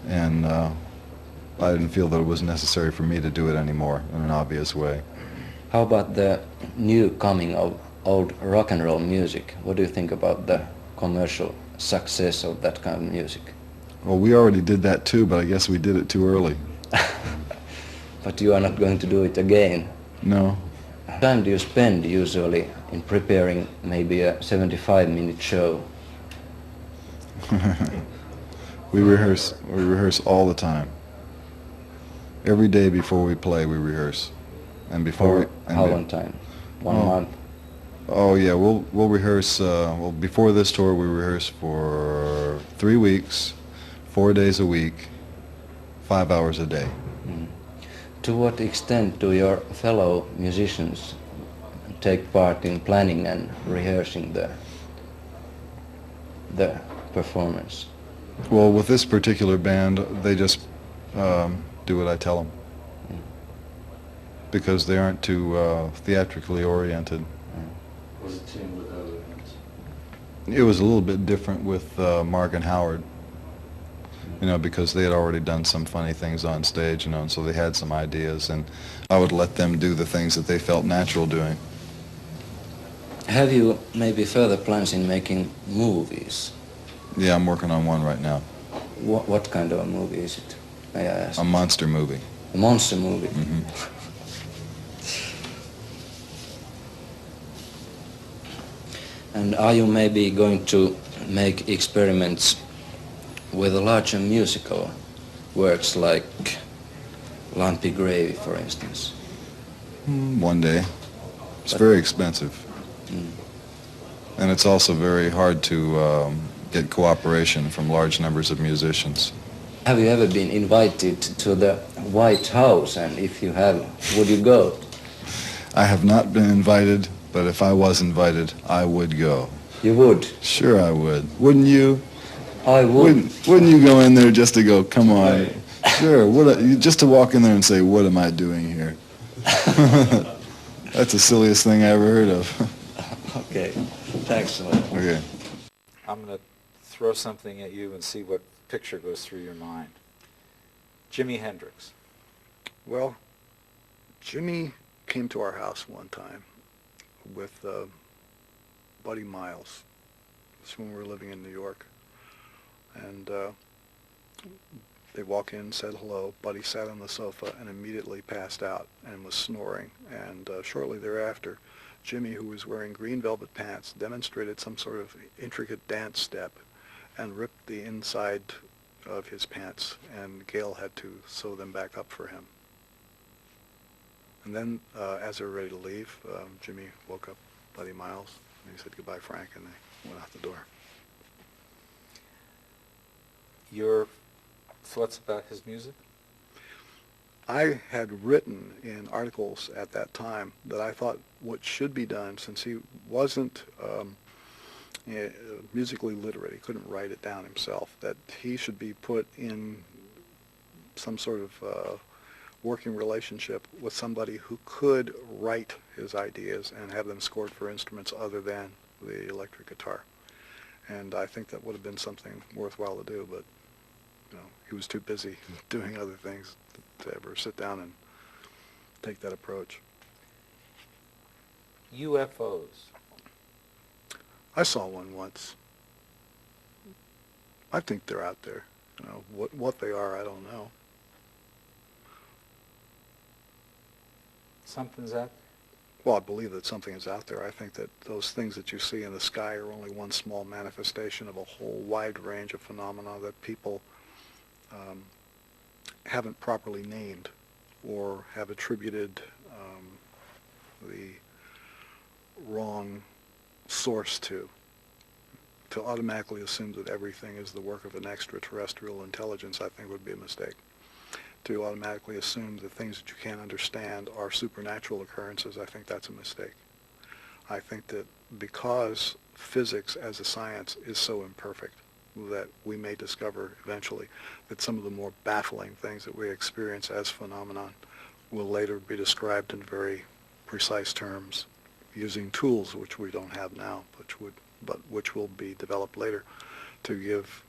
and I didn't feel that it was necessary for me to do it anymore in an obvious way. How about the new coming of old rock and roll music? What do you think about the commercial success of that kind of music? Well, we already did that too, but I guess we did it too early. But you are not going to do it again. No. What time do you spend usually in preparing maybe a 75-minute show? We rehearse all the time. Every day before we play, we rehearse. And before For how long time? One month? Oh yeah, we'll rehearse. Well, before this tour, we rehearse for 3 weeks, 4 days a week, 5 hours a day. To what extent do your fellow musicians take part in planning and rehearsing the performance? Well, with this particular band, they just do what I tell them because they aren't too theatrically oriented. Was it same with other bands? It was a little bit different with Mark and Howard, you know, because they had already done some funny things on stage, you know, and so they had some ideas, and I would let them do the things that they felt natural doing. Have you maybe further plans in making movies? Yeah, I'm working on one right now. What kind of a movie is it, may I ask? A monster movie. A monster movie? And are you maybe going to make experiments with a larger musical works like Lumpy Gravy, for instance? One day. It's very expensive. And it's also very hard to get cooperation from large numbers of musicians. Have you ever been invited to the White House, and if you have, would you go? I have not been invited, but if I was invited, I would go. You would? Sure I would. Wouldn't you? I would. Wouldn't you go in there just to go, come on? Sure. Just to walk in there and say, what am I doing here? That's the silliest thing I ever heard of. Okay. Thanks a lot. Okay. I'm going to throw something at you and see what picture goes through your mind. Jimi Hendrix. Well, Jimmy came to our house one time with Buddy Miles. That's when we were living in New York. And they walk in, said hello. Buddy sat on the sofa and immediately passed out and was snoring. And shortly thereafter, Jimmy, who was wearing green velvet pants, demonstrated some sort of intricate dance step and ripped the inside of his pants, and Gail had to sew them back up for him. And then, as they were ready to leave, Jimmy woke up Buddy Miles, and he said, goodbye, Frank, and they went out the door. Your thoughts about his music? I had written in articles at that time that I thought what should be done, since he wasn't musically literate, he couldn't write it down himself, that he should be put in some sort of working relationship with somebody who could write his ideas and have them scored for instruments other than the electric guitar. And I think that would have been something worthwhile to do, but he was too busy doing other things to ever sit down and take that approach. UFOs. I saw one once. I think they're out there. What they are, I don't know. Something's out there? Well, I believe that something is out there. I think that those things that you see in the sky are only one small manifestation of a whole wide range of phenomena that people haven't properly named or have attributed the wrong source to. To automatically assume that everything is the work of an extraterrestrial intelligence, I think, would be a mistake. To automatically assume that things that you can't understand are supernatural occurrences, I think that's a mistake. I think that because physics as a science is so imperfect, that we may discover eventually that some of the more baffling things that we experience as phenomenon will later be described in very precise terms using tools which we don't have now, but which will be developed later to give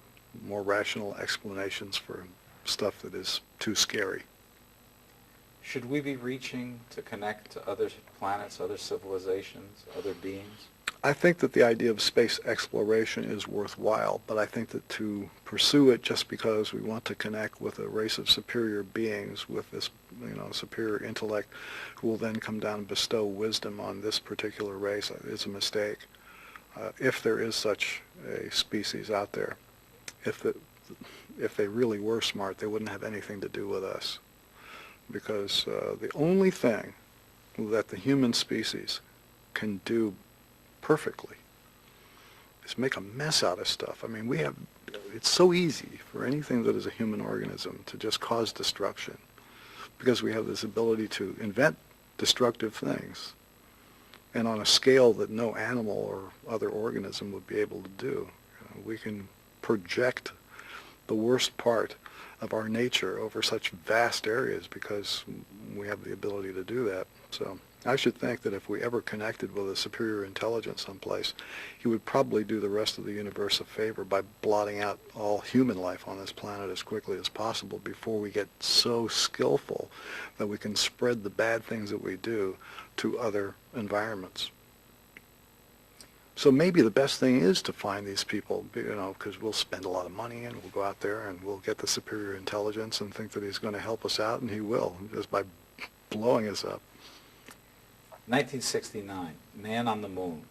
more rational explanations for stuff that is too scary. Should we be reaching to connect to other planets, other civilizations, other beings? I think that the idea of space exploration is worthwhile, but I think that to pursue it just because we want to connect with a race of superior beings with this, superior intellect who will then come down and bestow wisdom on this particular race is a mistake. If there is such a species out there, if they really were smart, they wouldn't have anything to do with us. Because the only thing that the human species can do perfectly is make a mess out of stuff. I mean, it's so easy for anything that is a human organism to just cause destruction because we have this ability to invent destructive things and on a scale that no animal or other organism would be able to do. We can project the worst part of our nature over such vast areas because we have the ability to do that. So I should think that if we ever connected with a superior intelligence someplace, he would probably do the rest of the universe a favor by blotting out all human life on this planet as quickly as possible before we get so skillful that we can spread the bad things that we do to other environments. So maybe the best thing is to find these people, because we'll spend a lot of money and we'll go out there and we'll get the superior intelligence and think that he's going to help us out, and he will, just by blowing us up. 1969, Man on the Moon.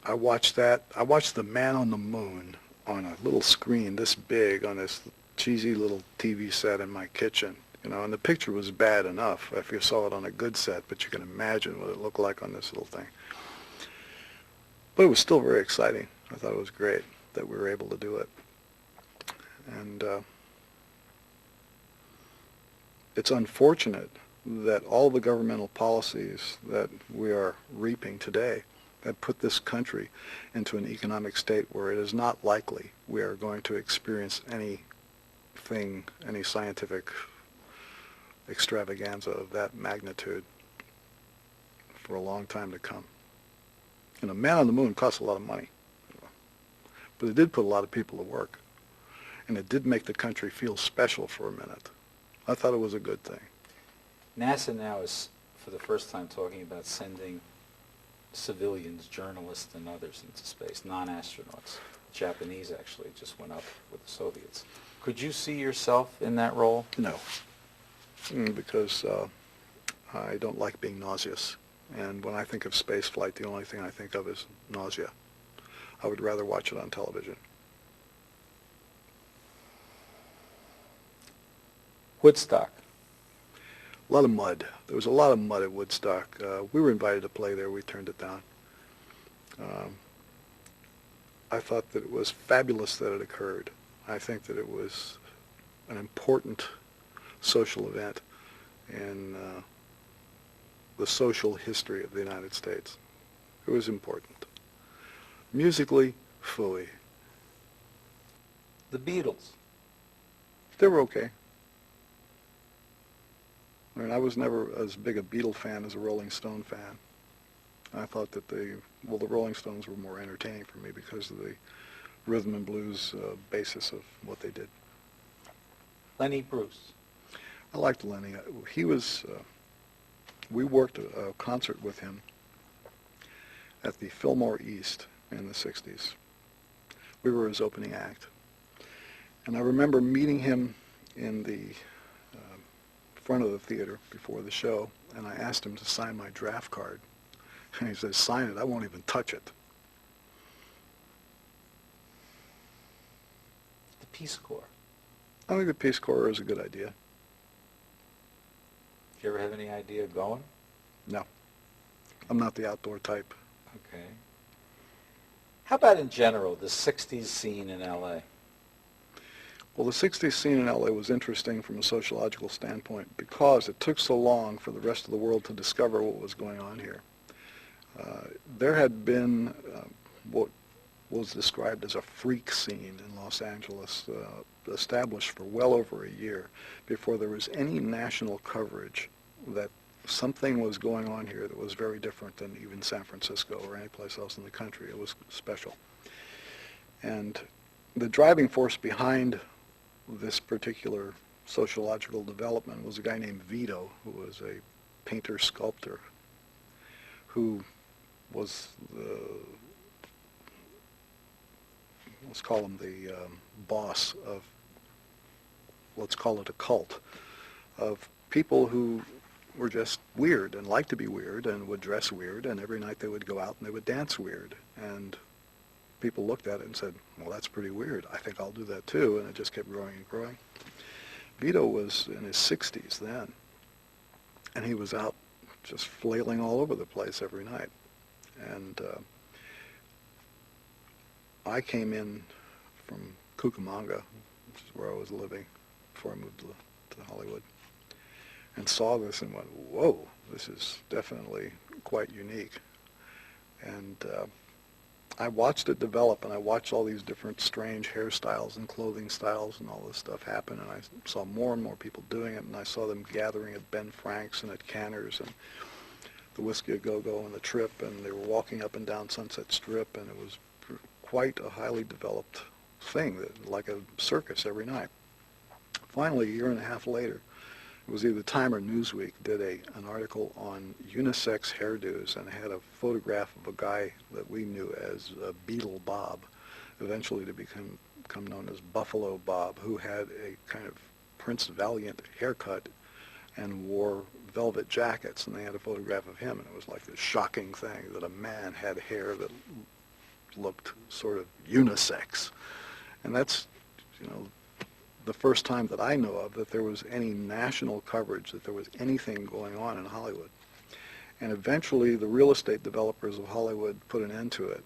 I watched that. I watched the Man on the Moon on a little screen this big on this cheesy little TV set in my kitchen, you know, and the picture was bad enough if you saw it on a good set, but you can imagine what it looked like on this little thing. But it was still very exciting. I thought it was great that we were able to do it. And it's unfortunate that all the governmental policies that we are reaping today have put this country into an economic state where it is not likely we are going to experience anything, any scientific extravaganza of that magnitude for a long time to come. You know, Man on the Moon costs a lot of money, but it did put a lot of people to work, and it did make the country feel special for a minute. I thought it was a good thing. NASA now is, for the first time, talking about sending civilians, journalists, and others into space, non-astronauts. The Japanese actually just went up with the Soviets. Could you see yourself in that role? No, because I don't like being nauseous. And when I think of space flight, the only thing I think of is nausea. I would rather watch it on television. Woodstock. A lot of mud. There was a lot of mud at Woodstock. We were invited to play there. We turned it down. I thought that it was fabulous that it occurred. I think that it was an important social event in the social history of the United States. It was important. Musically, phooey. The Beatles. They were okay. I mean, I was never as big a Beatle fan as a Rolling Stone fan. I thought that the Rolling Stones were more entertaining for me because of the rhythm and blues basis of what they did. Lenny Bruce. I liked Lenny. He was, we worked a concert with him at the Fillmore East in the 60s. We were his opening act. And I remember meeting him in the front of the theater before the show, and I asked him to sign my draft card. And he says, "Sign it, I won't even touch it." The Peace Corps. I think the Peace Corps is a good idea. Do you ever have any idea of going? No. I'm not the outdoor type. Okay. How about in general, the 60s scene in L.A.? Well, the 60s scene in LA was interesting from a sociological standpoint because it took so long for the rest of the world to discover what was going on here. There had been what was described as a freak scene in Los Angeles established for well over a year before there was any national coverage that something was going on here that was very different than even San Francisco or any place else in the country. It was special. And the driving force behind this particular sociological development was a guy named Vito, who was a painter-sculptor, who was the, let's call him the boss of, let's call it a cult, of people who were just weird and liked to be weird and would dress weird, and every night they would go out and they would dance weird. And people looked at it and said, well, that's pretty weird. I think I'll do that too. And it just kept growing and growing. Vito was in his 60s then, and he was out just flailing all over the place every night. And I came in from Cucamonga, which is where I was living before I moved to Hollywood, and saw this and went, whoa, this is definitely quite unique. And I watched it develop, and I watched all these different strange hairstyles and clothing styles and all this stuff happen, and I saw more and more people doing it, and I saw them gathering at Ben Frank's and at Canner's and the Whiskey A Go-Go and the Trip, and they were walking up and down Sunset Strip, and it was quite a highly developed thing, like a circus every night. Finally, a year and a half later, it was either Time or Newsweek did an article on unisex hairdos, and had a photograph of a guy that we knew as Beetle Bob, eventually to become known as Buffalo Bob, who had a kind of Prince Valiant haircut and wore velvet jackets, and they had a photograph of him, and it was like this shocking thing that a man had hair that looked sort of unisex. And that's, you know, the first time that I know of that there was any national coverage, that there was anything going on in Hollywood. And eventually the real estate developers of Hollywood put an end to it.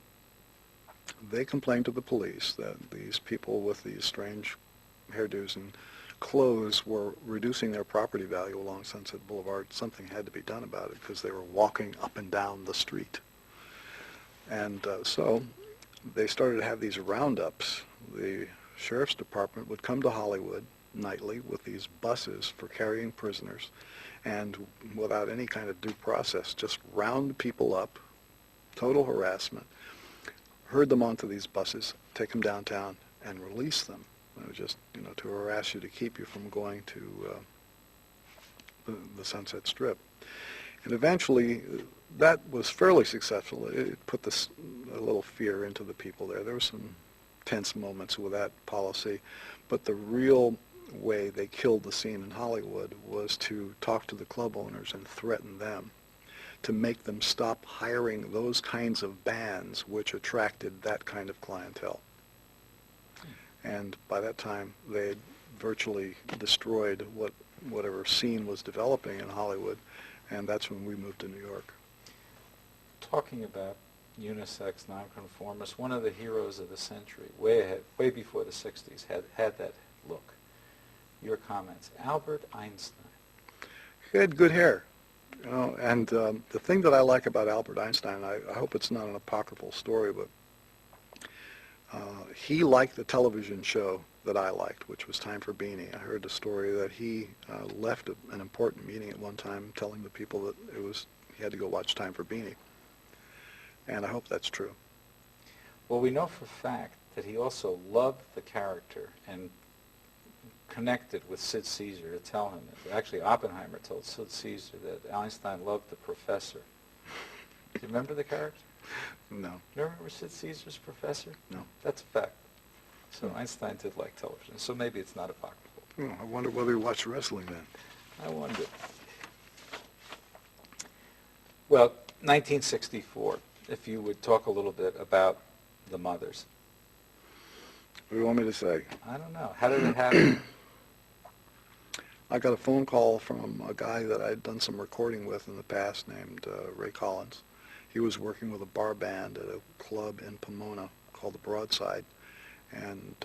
They complained to the police that these people with these strange hairdos and clothes were reducing their property value along Sunset Boulevard. Something had to be done about it because they were walking up and down the street. And so they started to have these roundups. The sheriff's department would come to Hollywood nightly with these buses for carrying prisoners, and without any kind of due process, just round people up, total harassment, herd them onto these buses, take them downtown, and release them. It was just, to harass you, to keep you from going to the Sunset Strip. And eventually, that was fairly successful. It put a little fear into the people there. There were some tense moments with that policy, but the real way they killed the scene in Hollywood was to talk to the club owners and threaten them to make them stop hiring those kinds of bands which attracted that kind of clientele. And by that time, they had virtually destroyed whatever scene was developing in Hollywood, and that's when we moved to New York. Talking about unisex nonconformists, one of the heroes of the century, way ahead, way before the 60s, had that look. Your comments. Albert Einstein. He had good hair, and the thing that I like about Albert Einstein, I hope it's not an apocryphal story, but he liked the television show that I liked, which was Time for Beanie. I heard the story that he left an important meeting at one time telling the people that he had to go watch Time for Beanie. And I hope that's true. Well, we know for a fact that he also loved the character and connected with Sid Caesar to tell him. Actually, Oppenheimer told Sid Caesar that Einstein loved the professor. Do you remember the character? No. You remember Sid Caesar's professor? No. That's a fact. So Einstein did like television, so maybe it's not apocryphal. Oh, I wonder whether he watched wrestling then. I wonder. Well, 1964, if you would talk a little bit about the Mothers. What do you want me to say? I don't know. How did it happen? I got a phone call from a guy that I'd done some recording with in the past named Ray Collins. He was working with a bar band at a club in Pomona called the Broadside, and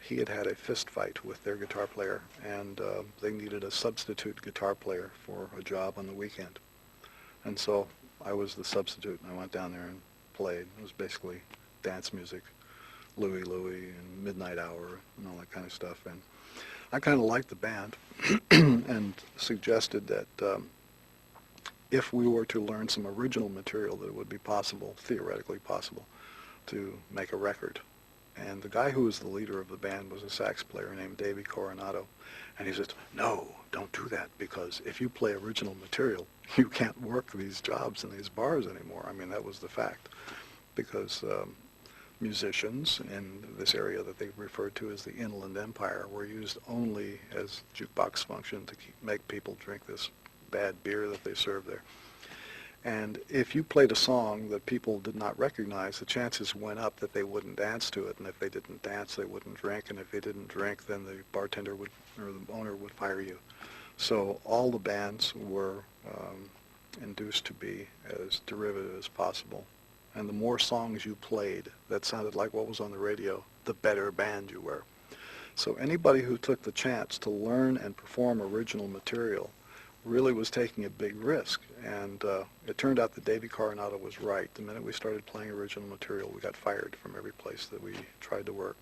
he had a fist fight with their guitar player, and they needed a substitute guitar player for a job on the weekend. And so I was the substitute, and I went down there and played. It was basically dance music, Louie Louie and Midnight Hour and all that kind of stuff. And I kind of liked the band and suggested that if we were to learn some original material, that it would be possible, theoretically possible, to make a record. And the guy who was the leader of the band was a sax player named Davey Coronado. And he said, no, don't do that, because if you play original material, you can't work these jobs in these bars anymore. I mean, that was the fact, because musicians in this area that they referred to as the Inland Empire were used only as jukebox function to make people drink this bad beer that they served there. And if you played a song that people did not recognize, the chances went up that they wouldn't dance to it. And if they didn't dance, they wouldn't drink. And if they didn't drink, then the bartender would, or the owner would fire you. So all the bands were induced to be as derivative as possible. And the more songs you played that sounded like what was on the radio, the better band you were. So anybody who took the chance to learn and perform original material really was taking a big risk. And it turned out that Davey Coronado was right. The minute we started playing original material, we got fired from every place that we tried to work.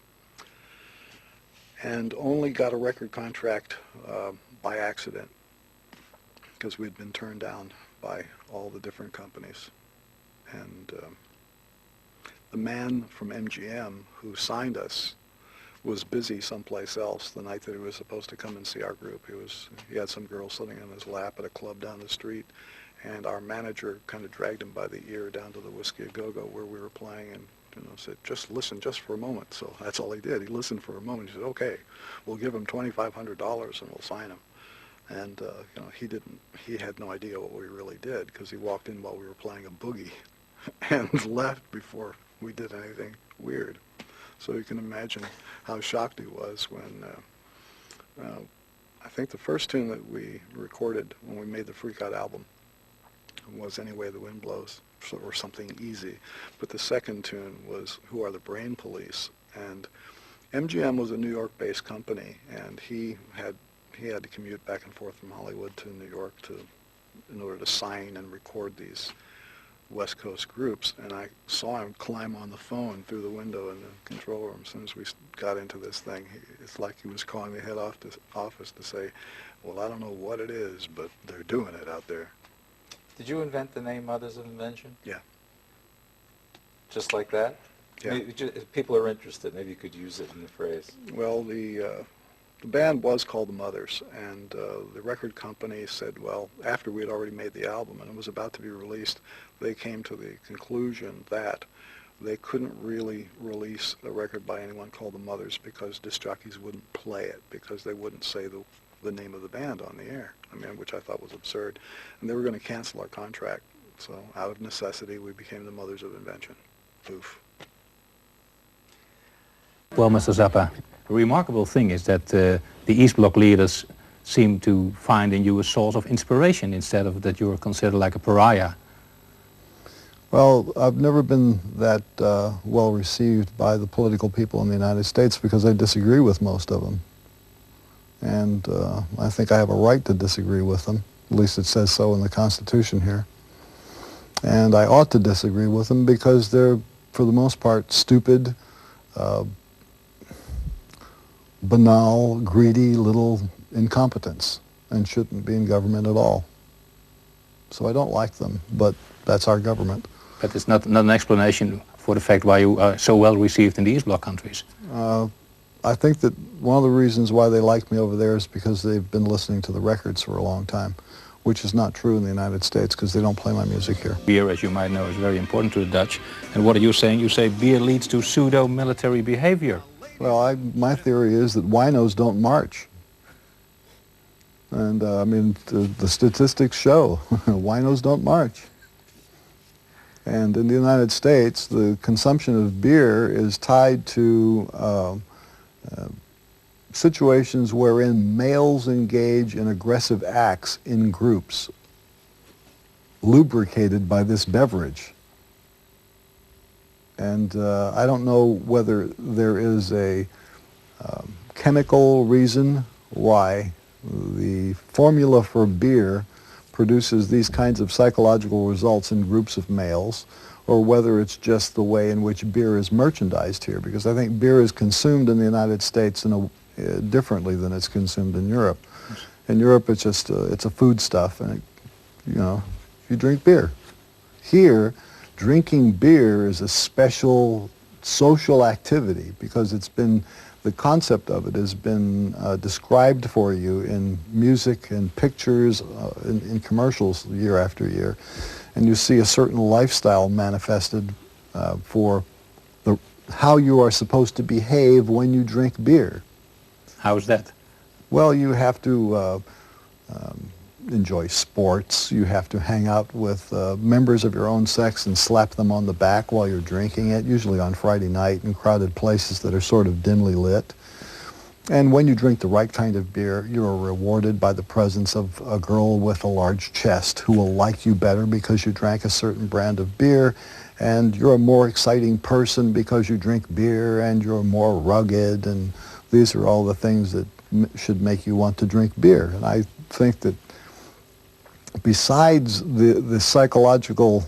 And only got a record contract by accident, because we'd been turned down by all the different companies. And the man from MGM who signed us was busy someplace else the night that he was supposed to come and see our group. He had some girl sitting on his lap at a club down the street, and our manager kind of dragged him by the ear down to the Whiskey A Go-Go where we were playing, and said, just listen just for a moment. So that's all he did. He listened for a moment. He said, okay, we'll give him $2,500 and we'll sign him. And he had no idea what we really did, because he walked in while we were playing a boogie and left before we did anything weird. So you can imagine how shocked he was when I think the first tune that we recorded when we made the Freak Out album was Any Way the Wind Blows, or something easy. But the second tune was Who Are the Brain Police? And MGM was a New York-based company, and he had to commute back and forth from Hollywood to New York in order to sign and record these West Coast groups. And I saw him climb on the phone through the window in the control room. As soon as we got into this thing, it's like he was calling the head office to say, well, I don't know what it is, but they're doing it out there. Did you invent the name Mothers of Invention? Yeah. Just like that? Yeah. Maybe, if people are interested, maybe you could use it in the phrase. Well, the band was called the Mothers, and the record company said, well, after we had already made the album and it was about to be released, they came to the conclusion that they couldn't really release a record by anyone called the Mothers because disc jockeys wouldn't play it, because they wouldn't say the name of the band on the air, which I thought was absurd. And they were going to cancel our contract. So out of necessity, we became the Mothers of Invention. Poof. Well, Mr. Zappa, the remarkable thing is that the East Bloc leaders seem to find in you a source of inspiration instead of that you were considered like a pariah. Well, I've never been that well received by the political people in the United States because I disagree with most of them. And I think I have a right to disagree with them. At least it says so in the Constitution here. And I ought to disagree with them because they're, for the most part, stupid, banal, greedy little incompetents and shouldn't be in government at all. So I don't like them, but that's our government. But it's not an explanation for the fact why you are so well received in the East Bloc countries. I think that one of the reasons why they like me over there is because they've been listening to the records for a long time, which is not true in the United States because they don't play my music here. Beer, as you might know, is very important to the Dutch. And what are you saying? You say beer leads to pseudo-military behavior. Well, my theory is that winos don't march. And, the statistics show winos don't march. And in the United States, the consumption of beer is tied to situations wherein males engage in aggressive acts in groups, lubricated by this beverage. And I don't know whether there is a chemical reason why the formula for beer produces these kinds of psychological results in groups of males, or whether it's just the way in which beer is merchandised here, because I think beer is consumed in the United States differently than it's consumed in Europe. In Europe, it's just it's a foodstuff, and you drink beer. Here, drinking beer is a special social activity because the concept of it has been described for you in music and pictures, in commercials year after year. And you see a certain lifestyle manifested for how you are supposed to behave when you drink beer. How is that? Well, you have to enjoy sports. You have to hang out with members of your own sex and slap them on the back while you're drinking it, usually on Friday night in crowded places that are sort of dimly lit. And when you drink the right kind of beer, you're rewarded by the presence of a girl with a large chest who will like you better because you drank a certain brand of beer, and you're a more exciting person because you drink beer, and you're more rugged, and these are all the things that should make you want to drink beer. And I think that besides the psychological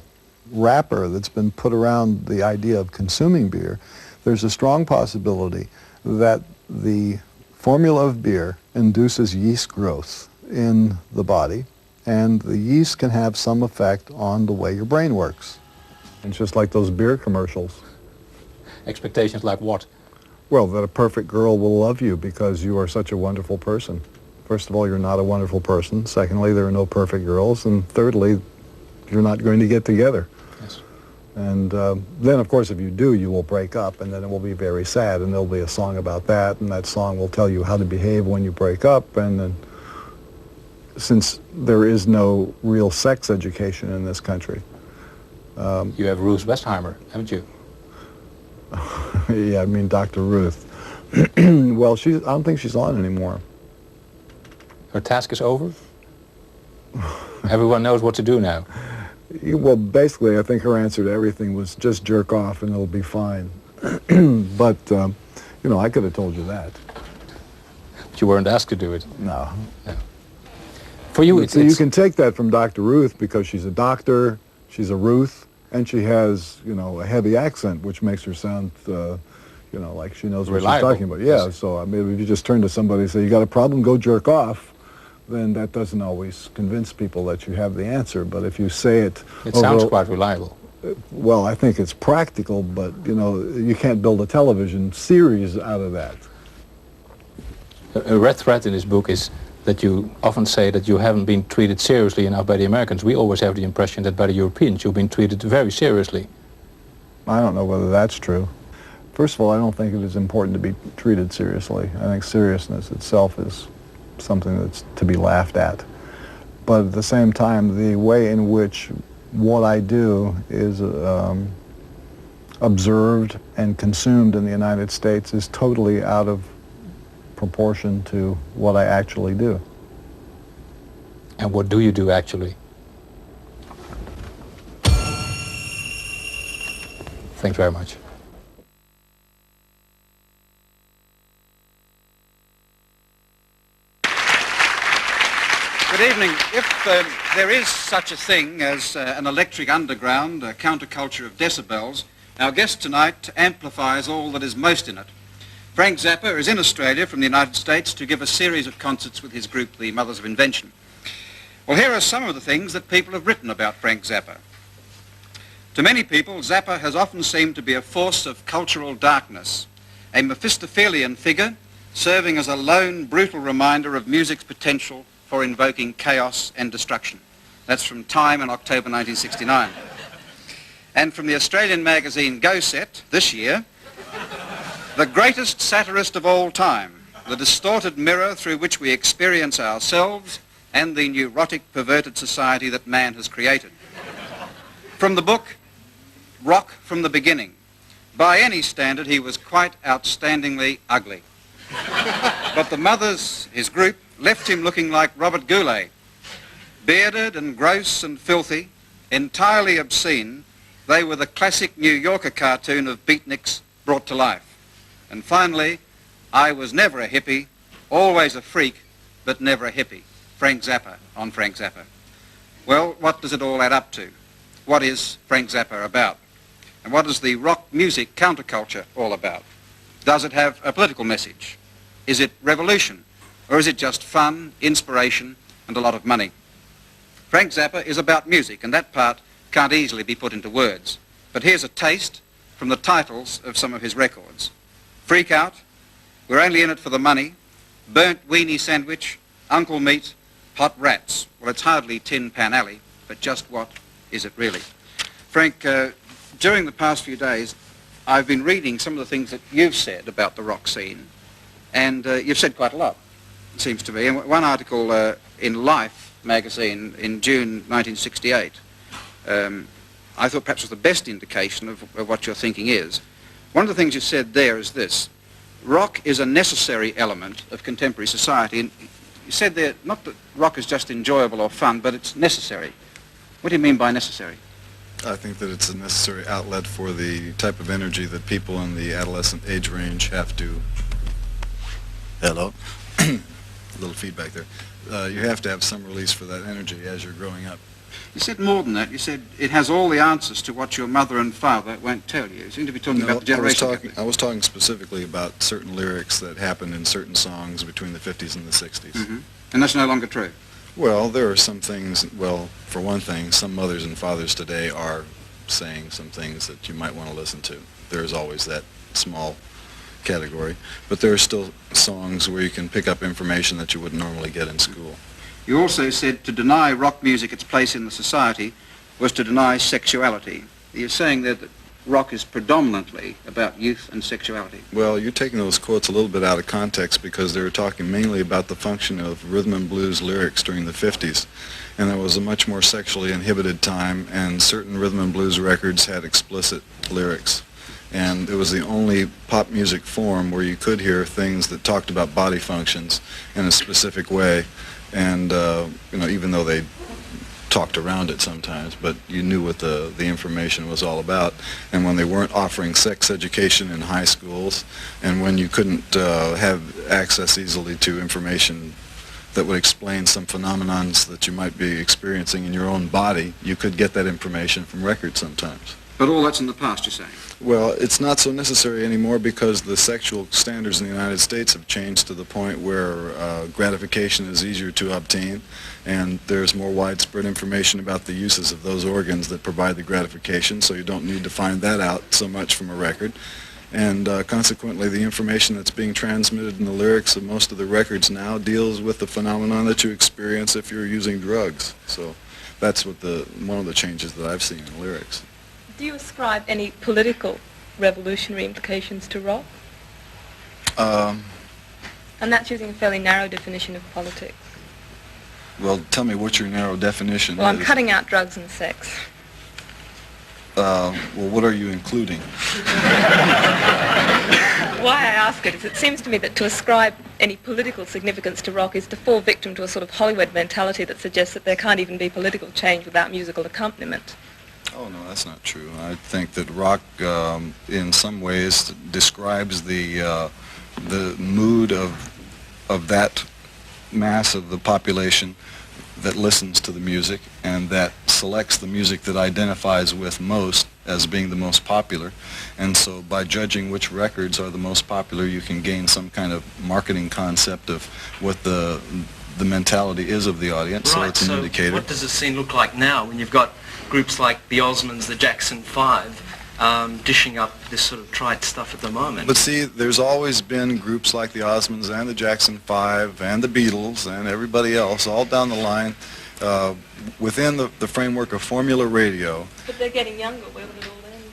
wrapper that's been put around the idea of consuming beer, there's a strong possibility that the formula of beer induces yeast growth in the body, and the yeast can have some effect on the way your brain works. It's just like those beer commercials. Expectations like what? Well, that a perfect girl will love you because you are such a wonderful person. First of all, you're not a wonderful person. Secondly, there are no perfect girls. And thirdly, you're not going to get together. Yes. And then, of course, if you do, you will break up, and then it will be very sad, and there'll be a song about that, and that song will tell you how to behave when you break up. And then, since there is no real sex education in this country. You have Ruth Westheimer, haven't you? Yeah, I mean Dr. Ruth. Well, I don't think she's on anymore. Her task is over? Everyone knows what to do now. Well, basically, I think her answer to everything was just jerk off and it'll be fine. But, you know, I could have told you that. But you weren't asked to do it. No. For you, So you can take that from Dr. Ruth because she's a doctor, she's a Ruth, and she has, you know, a heavy accent, which makes her sound, you know, like she knows what Reliable. she's talking about. Yeah, so I mean, if you just turn to somebody and say, you got a problem, go jerk off, then that doesn't always convince people that you have the answer. But if you say it... It sounds quite reliable. Well, I think it's practical, but, you know, you can't build a television series out of that. A red thread in this book is that you often say that you haven't been treated seriously enough by the Americans. We always have the impression that by the Europeans you've been treated very seriously. I don't know whether that's true. First of all, I don't think it is important to be treated seriously. I think seriousness itself is something that's to be laughed at. But at the same time, the way in which what I do is observed and consumed in the United States is totally out of proportion to what I actually do. And what do you do actually? Thanks very much. Good evening. If there is such a thing as an electric underground, a counterculture of decibels, our guest tonight amplifies all that is most in it. Frank Zappa is in Australia from the United States to give a series of concerts with his group, the Mothers of Invention. Well, here are some of the things that people have written about Frank Zappa. To many people, Zappa has often seemed to be a force of cultural darkness, a Mephistophelian figure serving as a lone, brutal reminder of music's potential for invoking chaos and destruction. That's from Time in October 1969. And from the Australian magazine Go Set this year, the greatest satirist of all time, the distorted mirror through which we experience ourselves and the neurotic, perverted society that man has created. From the book, Rock from the Beginning. By any standard, he was quite outstandingly ugly. But the Mothers, his group, left him looking like Robert Goulet. Bearded and gross and filthy, entirely obscene, they were the classic New Yorker cartoon of beatniks brought to life. And finally, I was never a hippie, always a freak, but never a hippie. Frank Zappa on Frank Zappa. Well, what does it all add up to? What is Frank Zappa about? And what is the rock music counterculture all about? Does it have a political message? Is it revolution? Or is it just fun, inspiration, and a lot of money? Frank Zappa is about music, and that part can't easily be put into words. But here's a taste from the titles of some of his records. Freak Out, We're Only in It for the Money, Burnt Weenie Sandwich, Uncle Meat, Hot Rats. Well, it's hardly Tin Pan Alley, but just what is it really? Frank, during the past few days, I've been reading some of the things that you've said about the rock scene, and you've said quite a lot, it seems to me. And one article in Life magazine in June 1968, I thought perhaps was the best indication of what your thinking is. One of the things you said there is this: rock is a necessary element of contemporary society. And you said there, not that rock is just enjoyable or fun, but it's necessary. What do you mean by necessary? I think that it's a necessary outlet for the type of energy that people in the adolescent age range have to... Hello? A little feedback there. You have to have some release for that energy as you're growing up. You said more than that. You said it has all the answers to what your mother and father won't tell you. You seem to be talking about the generation. I was talking specifically about certain lyrics that happened in certain songs between the 50s and the 60s. Mm-hmm. And that's no longer true? Well, there are some things, well, for one thing, some mothers and fathers today are saying some things that you might want to listen to. There's always that small category. But there are still songs where you can pick up information that you wouldn't normally get in school. You also said to deny rock music its place in the society was to deny sexuality. You're saying that rock is predominantly about youth and sexuality. Well, you're taking those quotes a little bit out of context because they were talking mainly about the function of rhythm and blues lyrics during the 50s. And that was a much more sexually inhibited time, and certain rhythm and blues records had explicit lyrics. And it was the only pop music form where you could hear things that talked about body functions in a specific way. and even though they talked around it sometimes, but you knew what the information was all about. And when they weren't offering sex education in high schools, and when you couldn't have access easily to information that would explain some phenomenons that you might be experiencing in your own body, you could get that information from records sometimes. But all that's in the past, you're saying? Well, it's not so necessary anymore because the sexual standards in the United States have changed to the point where gratification is easier to obtain, and there's more widespread information about the uses of those organs that provide the gratification, so you don't need to find that out so much from a record. And consequently, the information that's being transmitted in the lyrics of most of the records now deals with the phenomenon that you experience if you're using drugs. So that's what one of the changes that I've seen in lyrics. Do you ascribe any political revolutionary implications to rock? And that's using a fairly narrow definition of politics. Well, tell me what your narrow definition Well, is. I'm cutting out drugs and sex. Well, what are you including? Why I ask it is it seems to me that to ascribe any political significance to rock is to fall victim to a sort of Hollywood mentality that suggests that there can't even be political change without musical accompaniment. Oh, no, that's not true. I think that rock, in some ways, describes the mood of that mass of the population that listens to the music and that selects the music that identifies with most as being the most popular. And so by judging which records are the most popular, you can gain some kind of marketing concept of what the mentality is of the audience. Right, so it's an indicator. What does the scene look like now when you've got groups like the Osmonds, the Jackson 5, dishing up this sort of trite stuff at the moment? But see, there's always been groups like the Osmonds and the Jackson 5 and the Beatles and everybody else all down the line within the framework of formula radio. But they're getting younger. Where would it all end?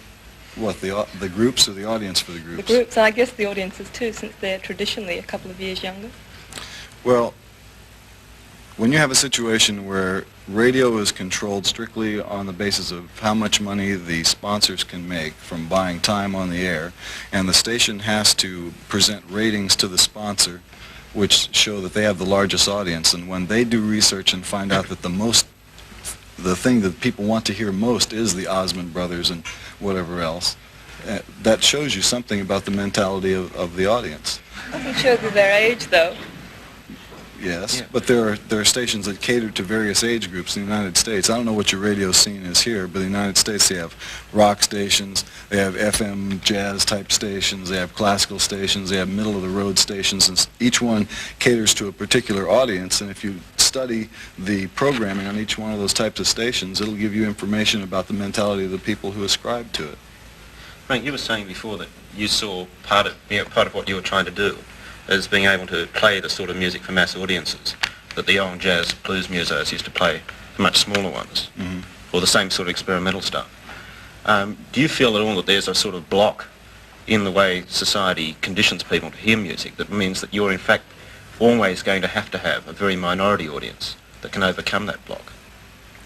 What, the groups or the audience for the groups? The groups, I guess the audiences too, since they're traditionally a couple of years younger. Well, when you have a situation where radio is controlled strictly on the basis of how much money the sponsors can make from buying time on the air, and the station has to present ratings to the sponsor which show that they have the largest audience, and when they do research and find out that the thing that people want to hear most is the Osmond Brothers and whatever else, that shows you something about the mentality of the audience. Doesn't show you their age, though. Yes, yeah. But there are stations that cater to various age groups in the United States. I don't know what your radio scene is here, but in the United States they have rock stations, they have FM jazz type stations, they have classical stations, they have middle of the road stations, and each one caters to a particular audience. And if you study the programming on each one of those types of stations, it'll give you information about the mentality of the people who ascribe to it. Frank, you were saying before that you saw part of what you were trying to do as being able to play the sort of music for mass audiences that the old jazz blues musos used to play for much smaller ones, or the same sort of experimental stuff. Do you feel at all that there's a sort of block in the way society conditions people to hear music that means that you're in fact always going to have a very minority audience that can overcome that block?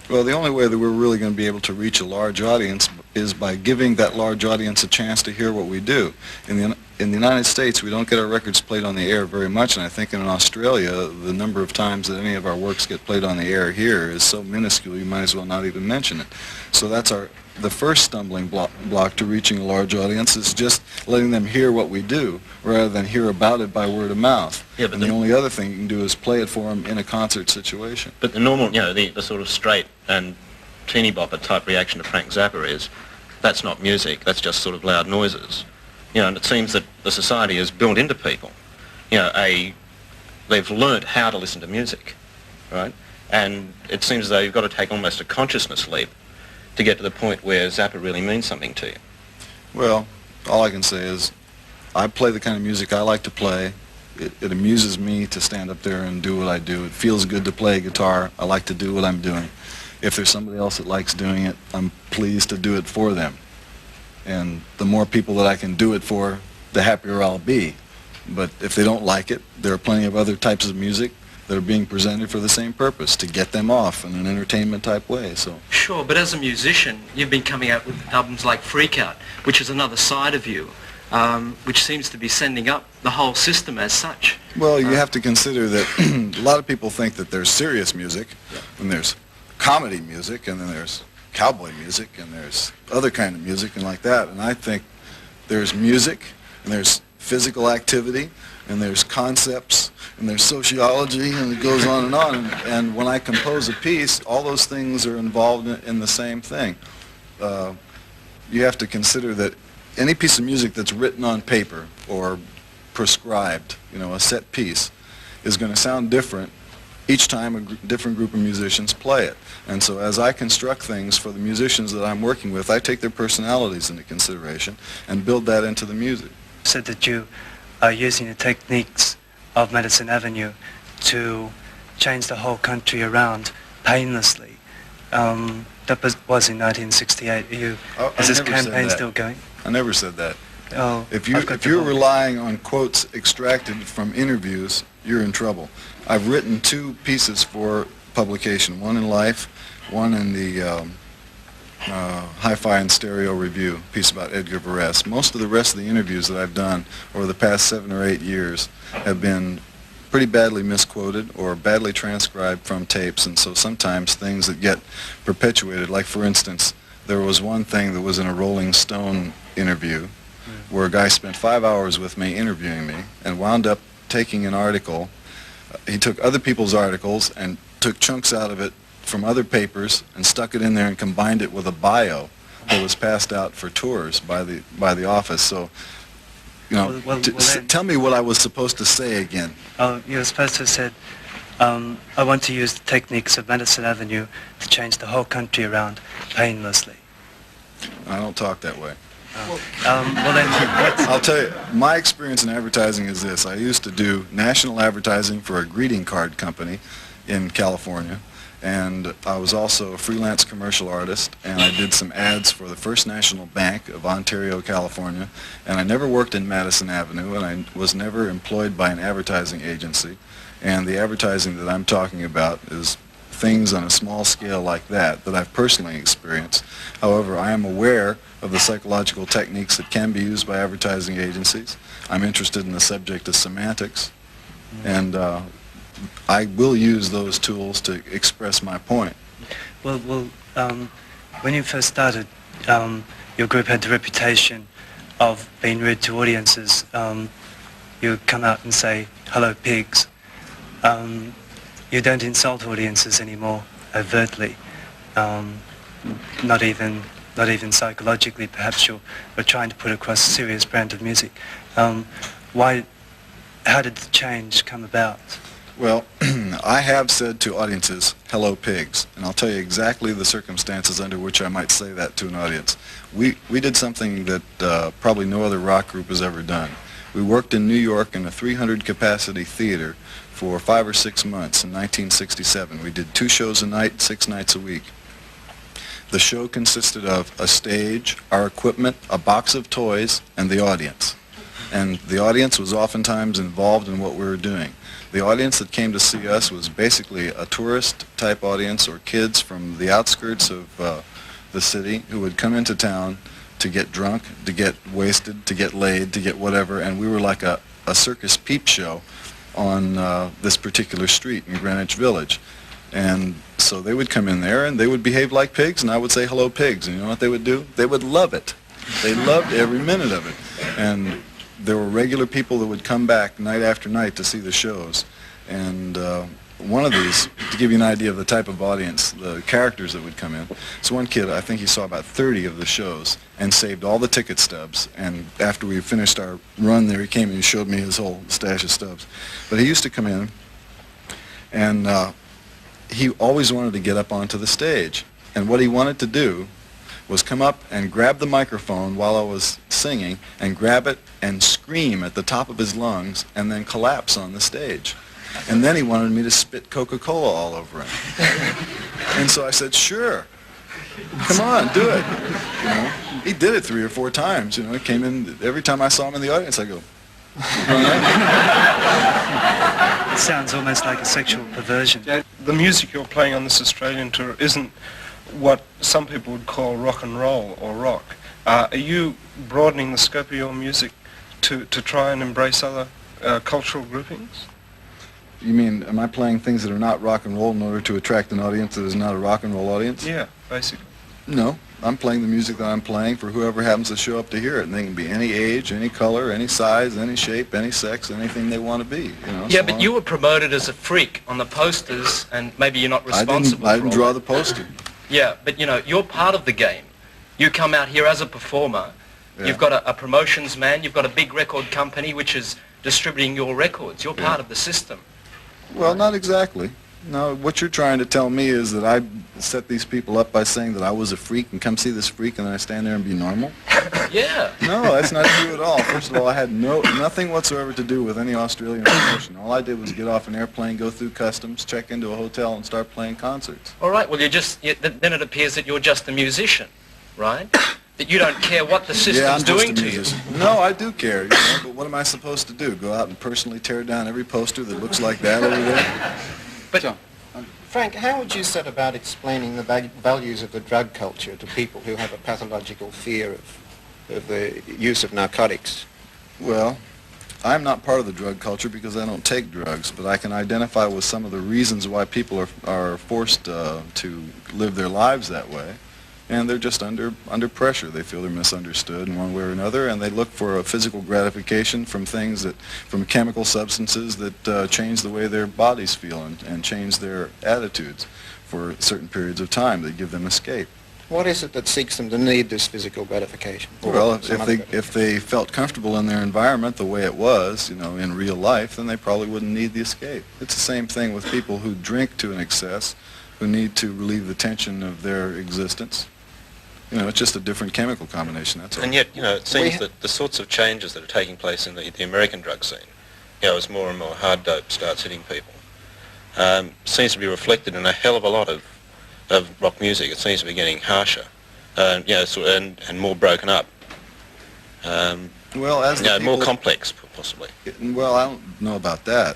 Well, the only way that we're really going to be able to reach a large audience is by giving that large audience a chance to hear what we do. In the United States, we don't get our records played on the air very much, and I think in Australia, the number of times that any of our works get played on the air here is so minuscule you might as well not even mention it. So that's the first stumbling block to reaching a large audience is just letting them hear what we do rather than hear about it by word of mouth. Yeah, but the only other thing you can do is play it for them in a concert situation. But the normal, the sort of straight and teeny bopper type reaction to Frank Zappa is, that's not music, that's just sort of loud noises. And it seems that the society is built into people. They've learnt how to listen to music, right? And it seems as though you've got to take almost a consciousness leap to get to the point where Zappa really means something to you. Well, all I can say is I play the kind of music I like to play. It amuses me to stand up there and do what I do. It feels good to play guitar. I like to do what I'm doing. If there's somebody else that likes doing it, I'm pleased to do it for them. And the more people that I can do it for, the happier I'll be. But if they don't like it, there are plenty of other types of music that are being presented for the same purpose, to get them off in an entertainment type way. So sure, but as a musician, you've been coming out with albums like Freak Out, which is another side of you. which seems to be sending up the whole system as such. Well, you have to consider that a lot of people think that there's serious music, and there's comedy music, and then there's cowboy music, and there's other kind of music and like that. And I think there's music, and there's physical activity, and there's concepts, and there's sociology, and it goes on and on. And when I compose a piece, all those things are involved in the same thing. You have to consider that any piece of music that's written on paper or prescribed, you know, a set piece, is going to sound different each time a different group of musicians play it. And so as I construct things for the musicians that I'm working with, I take their personalities into consideration and build that into the music. You said that you are using the techniques of Madison Avenue to change the whole country around painlessly. That was in 1968. Is this campaign still going? I never said that. Oh, if you're relying on quotes extracted from interviews, you're in trouble. I've written 2 pieces for publication, one in Life, one in the Hi-Fi and Stereo Review, piece about Edgar Varese. Most of the rest of the interviews that I've done over the past 7 or 8 years have been pretty badly misquoted or badly transcribed from tapes, and so sometimes things that get perpetuated, like for instance, there was one thing that was in a Rolling Stone interview where a guy spent 5 hours with me interviewing me and wound up taking an article. He took other people's articles and took chunks out of it from other papers and stuck it in there and combined it with a bio that was passed out for tours by the office. So, you know, tell me what I was supposed to say again. Oh, you were supposed to have said, I want to use the techniques of Madison Avenue to change the whole country around painlessly. I don't talk that way. Well then, I'll tell you, my experience in advertising is this. I used to do national advertising for a greeting card company in California, and I was also a freelance commercial artist, and I did some ads for the First National Bank of Ontario, California, and I never worked in Madison Avenue, and I was never employed by an advertising agency, and the advertising that I'm talking about is things on a small scale like that I've personally experienced. However, I am aware of the psychological techniques that can be used by advertising agencies. I'm interested in the subject of semantics, and I will use those tools to express my point. Well, when you first started, your group had the reputation of being rude to audiences. You would come out and say, "Hello, pigs." You don't insult audiences anymore overtly, not even psychologically. Perhaps you're trying to put across a serious brand of music. How did the change come about? Well, I have said to audiences, "Hello, pigs," and I'll tell you exactly the circumstances under which I might say that to an audience. We did something that probably no other rock group has ever done. We worked in New York in a 300-capacity theater for 5 or 6 months in 1967. We did 2 shows a night, 6 nights a week. The show consisted of a stage, our equipment, a box of toys, and the audience. And the audience was oftentimes involved in what we were doing. The audience that came to see us was basically a tourist-type audience or kids from the outskirts of the city who would come into town to get drunk, to get wasted, to get laid, to get whatever, and we were like a circus peep show on this particular street in Greenwich Village. And so they would come in there and they would behave like pigs, and I would say, "Hello, pigs," and you know what they would do? They would love it. They loved every minute of it. And there were regular people that would come back night after night to see the shows. And one of these, to give you an idea of the type of audience, the characters that would come in, so one kid, I think he saw about 30 of the shows and saved all the ticket stubs. And after we finished our run there, he came and he showed me his whole stash of stubs. But he used to come in, and he always wanted to get up onto the stage. And what he wanted to do was come up and grab the microphone while I was singing and grab it and scream at the top of his lungs and then collapse on the stage. And then he wanted me to spit Coca-Cola all over him. And so I said, "Sure, come on, do it." You know, he did it 3 or 4 times. You know, he came in, every time I saw him in the audience, I go, It sounds almost like a sexual perversion. The music you're playing on this Australian tour isn't what some people would call rock and roll or rock. Are you broadening the scope of your music to try and embrace other cultural groupings? You mean, am I playing things that are not rock and roll in order to attract an audience that is not a rock and roll audience? Yeah, basically. No, I'm playing the music that I'm playing for whoever happens to show up to hear it. And they can be any age, any color, any size, any shape, any sex, anything they want to be. You know, yeah, but you were promoted as a freak on the posters, and maybe you're not responsible I didn't for draw all the that. poster. Yeah, but you know, you're part of the game. You come out here as a performer. Yeah. You've got a promotions man. You've got a big record company which is distributing your records. You're part of the system. Well, not exactly. No, what you're trying to tell me is that I set these people up by saying that I was a freak and come see this freak and then I stand there and be normal? Yeah. No, that's not true at all. First of all, I had nothing whatsoever to do with any Australian promotion. All I did was get off an airplane, go through customs, check into a hotel, and start playing concerts. All right, well, then it appears that you're just a musician, right? That you don't care what the system's doing to you. No, I do care, you know, but what am I supposed to do? Go out and personally tear down every poster that looks like that over there? But John, Frank, how would you set about explaining the values of the drug culture to people who have a pathological fear of the use of narcotics? Well, I'm not part of the drug culture because I don't take drugs, but I can identify with some of the reasons why people are forced to live their lives that way. And they're just under pressure. They feel they're misunderstood in one way or another, and they look for a physical gratification from from chemical substances that change the way their bodies feel and change their attitudes for certain periods of time. They give them escape. What is it that seeks them to need this physical gratification? Well, if they felt comfortable in their environment the way it was, you know, in real life, then they probably wouldn't need the escape. It's the same thing with people who drink to an excess, who need to relieve the tension of their existence. You know, it's just a different chemical combination, that's all. And yet, you know, it seems that the sorts of changes that are taking place in the American drug scene, you know, as more and more hard dope starts hitting people, seems to be reflected in a hell of a lot of rock music. It seems to be getting harsher, you know, and more broken up. Well, as you know, more complex, possibly. Well, I don't know about that,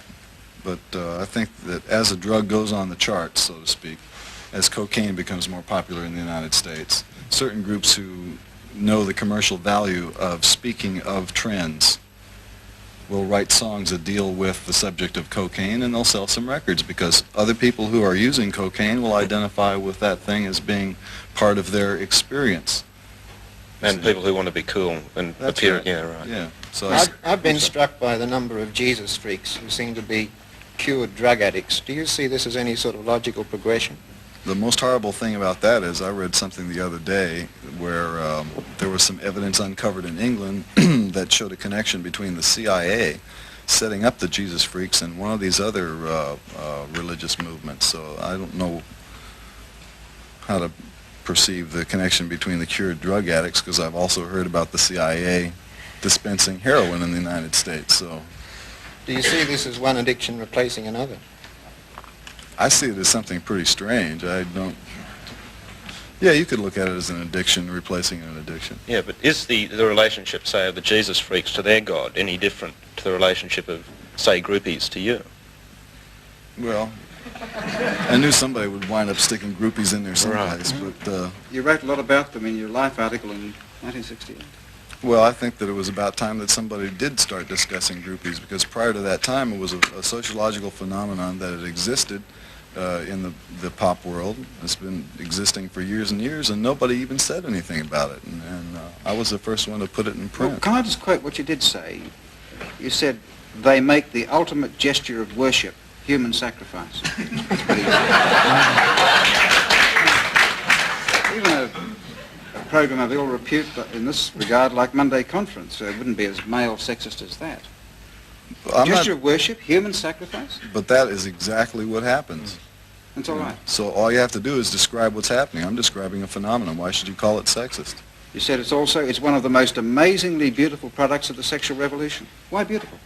but I think that as a drug goes on the charts, so to speak, as cocaine becomes more popular in the United States, certain groups who know the commercial value of speaking of trends will write songs that deal with the subject of cocaine, and they'll sell some records because other people who are using cocaine will identify with that thing as being part of their experience. And people who want to be cool and appear, right. Yeah, right. Yeah. So I've been struck by the number of Jesus freaks who seem to be cured drug addicts. Do you see this as any sort of logical progression? The most horrible thing about that is I read something the other day where there was some evidence uncovered in England that showed a connection between the CIA setting up the Jesus freaks and one of these other religious movements. So I don't know how to perceive the connection between the cured drug addicts because I've also heard about the CIA dispensing heroin in the United States. So, do you see this as one addiction replacing another? I see it as something pretty strange. I don't... Yeah, you could look at it as an addiction replacing an addiction. Yeah, but is the relationship, say, of the Jesus freaks to their God any different to the relationship of, say, groupies to you? Well, I knew somebody would wind up sticking groupies in there someplace, but... You wrote a lot about them in your Life article in 1968. Well, I think that it was about time that somebody did start discussing groupies, because prior to that time it was a sociological phenomenon that had existed in the pop world. It's been existing for years and years, and nobody even said anything about it. And I was the first one to put it in print. Well, can I just quote what you did say? You said, they make the ultimate gesture of worship, human sacrifice. Even a program of ill repute in this regard, like Monday Conference, wouldn't be as male sexist as that. Gesture of worship, human sacrifice? But that is exactly what happens. That's all right. So all you have to do is describe what's happening. I'm describing a phenomenon. Why should you call it sexist? You said it's one of the most amazingly beautiful products of the sexual revolution. Why beautiful?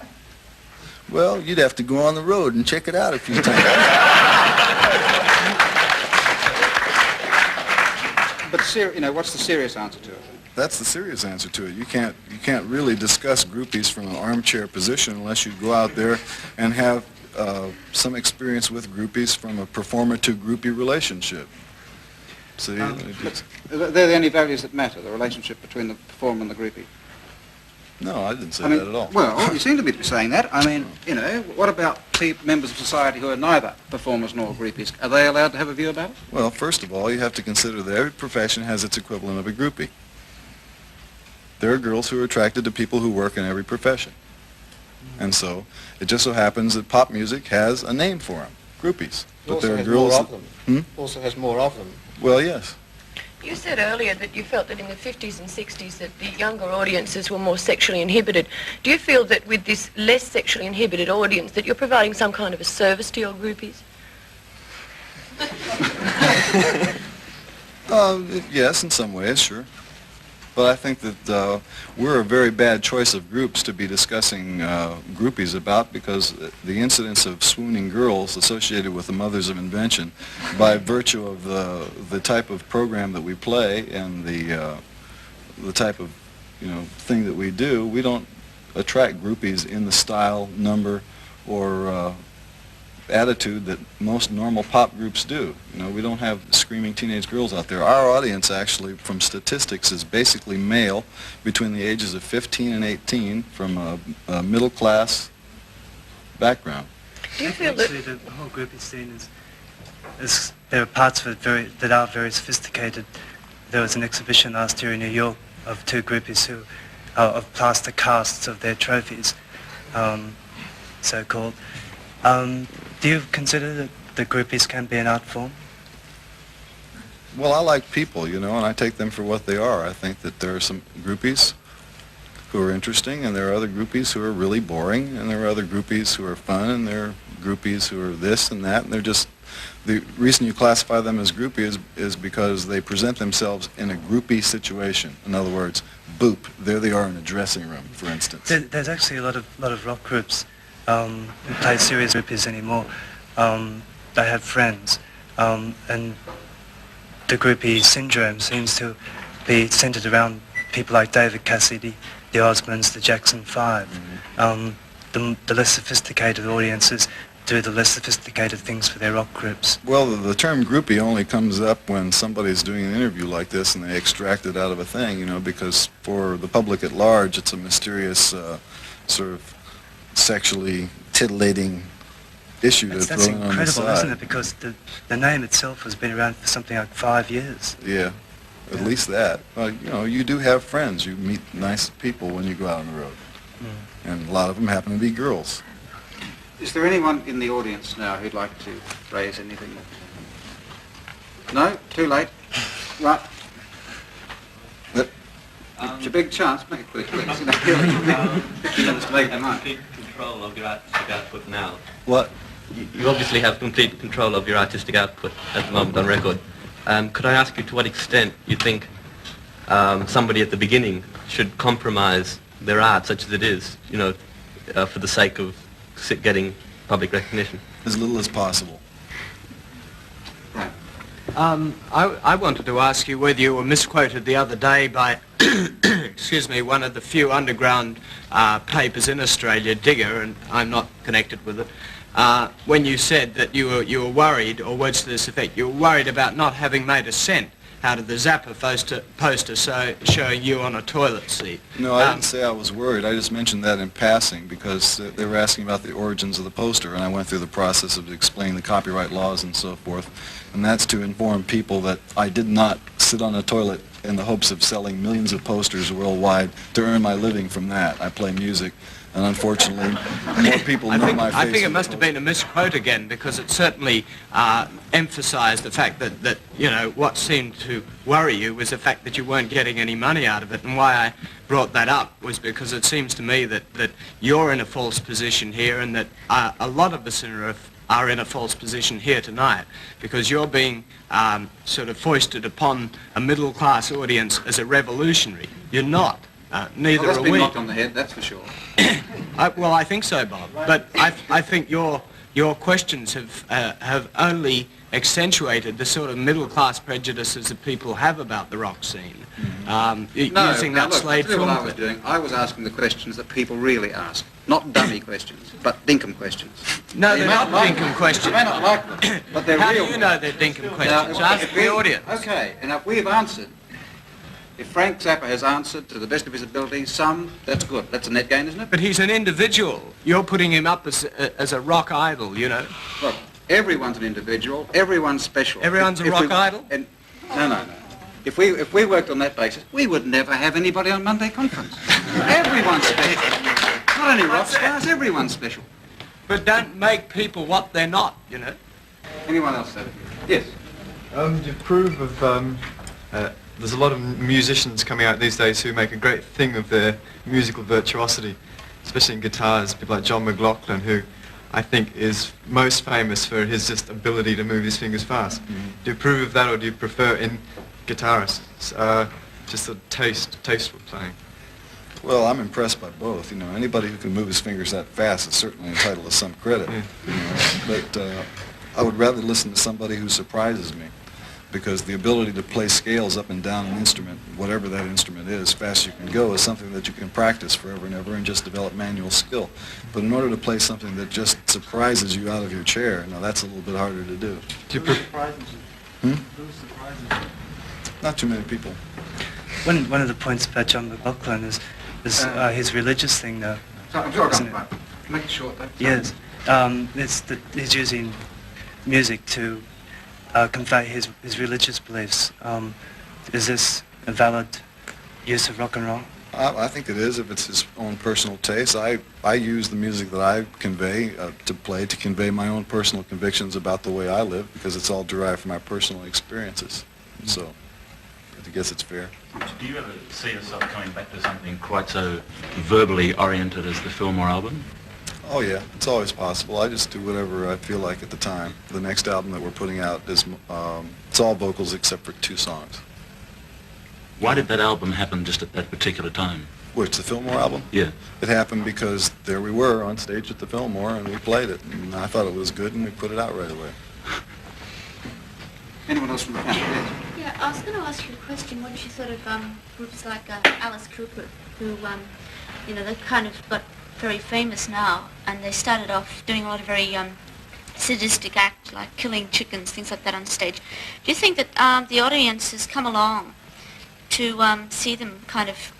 Well, you'd have to go on the road and check it out a few times. But what's the serious answer to it? That's the serious answer to it. You can't really discuss groupies from an armchair position unless you go out there and have some experience with groupies from a performer to groupie relationship. See, They're the only values that matter, the relationship between the performer and the groupie. no, I didn't say I mean, that at all. Well, you seem to be saying that. I mean, you know, what about members of society who are neither performers nor groupies? Are they allowed to have a view about it? Well, first of all, you have to consider that every profession has its equivalent of a groupie. There are girls who are attracted to people who work in every profession. And so, it just so happens that pop music has a name for them, groupies. But there are girls more of that- them. Also has more of them. Well, yes. You said earlier that you felt that in the 50s and 60s that the younger audiences were more sexually inhibited. Do you feel that with this less sexually inhibited audience that you're providing some kind of a service to your groupies? Yes, in some ways, sure. But I think that we're a very bad choice of groups to be discussing groupies about, because the incidence of swooning girls associated with the mothers of invention, by virtue of the type of program that we play and the type of thing that we do, we don't attract groupies in the style, number, or attitude that most normal pop groups do. We don't have screaming teenage girls out there. Our audience, actually, from statistics, is basically male between the ages of 15 and 18 from a middle-class background. Do you feel that the whole groupie scene is there are parts of it that are very sophisticated? There was an exhibition last year in New York of two groupies who of plaster casts of their trophies, so-called. Do you consider that the groupies can be an art form? Well, I like people, and I take them for what they are. I think that there are some groupies who are interesting, and there are other groupies who are really boring, and there are other groupies who are fun, and there are groupies who are this and that, and they're just, the reason you classify them as groupies is because they present themselves in a groupie situation. In other words, boop, there they are in a dressing room, for instance. There's actually a lot of rock groups who play serious groupies anymore. They have friends, and the groupie syndrome seems to be centered around people like David Cassidy, the Osmonds, the Jackson 5. The less sophisticated audiences do the less sophisticated things for their rock groups. Well, the term groupie only comes up when somebody's doing an interview like this and they extract it out of a thing, because for the public at large it's a mysterious sort of sexually titillating issue to throw in on the side. That's incredible, isn't it? Because the name itself has been around for something like 5 years. Yeah, at least that. Well, you do have friends. You meet nice people when you go out on the road. And a lot of them happen to be girls. Is there anyone in the audience now who'd like to raise anything? No? Too late? Right. It's a big chance. Make it quick, please. Complete control of your artistic output now. What? You obviously have complete control of your artistic output at the moment on record. Could I ask you to what extent you think somebody at the beginning should compromise their art, such as it is, for the sake of getting public recognition? As little as possible. I wanted to ask you whether you were misquoted the other day by, excuse me, one of the few underground papers in Australia, Digger, and I'm not connected with it, when you said that you were worried, or words to this effect, you were worried about not having made a cent out of the Zappa poster showing you on a toilet seat. No, I didn't say I was worried. I just mentioned that in passing because they were asking about the origins of the poster, and I went through the process of explaining the copyright laws and so forth. And that's to inform people that I did not sit on a toilet in the hopes of selling millions of posters worldwide to earn my living from that. I play music, and unfortunately, more people know my face. I think it must have been a misquote again, because it certainly emphasized the fact that what seemed to worry you was the fact that you weren't getting any money out of it. And why I brought that up was because it seems to me that you're in a false position here, and that a lot of us are in a false position here tonight, because you're being sort of foisted upon a middle-class audience as a revolutionary. You're not. Neither that's are been we. knocked on the head, that's for sure. Well, I think so, Bob. But I think your questions have only accentuated the sort of middle-class prejudices that people have about the rock scene. Using that slave what I film was clip. doing, I was asking the questions that people really ask. Not dummy questions, but dinkum questions. No, You they're may not like dinkum them. questions. You may not like them, but they're How real. do you know they're dinkum questions? Now, Ask the audience. Okay, and if we've answered, if Frank Zappa has answered to the best of his ability some, that's good. That's a net gain, isn't it? But he's an individual. You're putting him up as a rock idol, you know. Look, everyone's an individual. Everyone's special. Everyone's a rock idol? No. If we worked on that basis, we would never have anybody on Monday Conference. Everyone's special. Not only rock stars, everyone's special. But don't make people what they're not, you know. Anyone else, sir? Yes. You approve of, there's a lot of musicians coming out these days who make a great thing of their musical virtuosity, especially in guitars, people like John McLaughlin, who I think is most famous for his just ability to move his fingers fast. Do you approve of that, or do you prefer in guitarists just a tasteful playing? Well, I'm impressed by both. You know, anybody who can move his fingers that fast is certainly entitled to some credit. You know? But I would rather listen to somebody who surprises me, because the ability to play scales up and down an instrument, whatever that instrument is, fast you can go, is something that you can practice forever and ever and just develop manual skill. But in order to play something that just surprises you out of your chair, now that's a little bit harder to do. Not too many people. One of the points about John McLaughlin is his religious thing, though. I'm sure I'll come make it short, though. Yes, it's that he's using music to convey his religious beliefs. Is this a valid use of rock and roll? I think it is, if it's his own personal taste. I use the music that I convey to convey my own personal convictions about the way I live, because it's all derived from my personal experiences. So I guess it's fair. Do you ever see yourself coming back to something quite so verbally oriented as the Fillmore album? Oh yeah, it's always possible. I just do whatever I feel like at the time. The next album that we're putting out is it's all vocals except for 2 songs. Why did that album happen just at that particular time? Which, the Fillmore album? Yeah. It happened because there we were on stage at the Fillmore and we played it, and I thought it was good and we put it out right away. Anyone else from the panel? Yeah, I was going to ask you a question. What you thought of groups like Alice Cooper, who, you know, they've kind of got very famous now, and they started off doing a lot of very sadistic acts, like killing chickens, things like that on stage. Do you think that the audience has come along to see them kind of...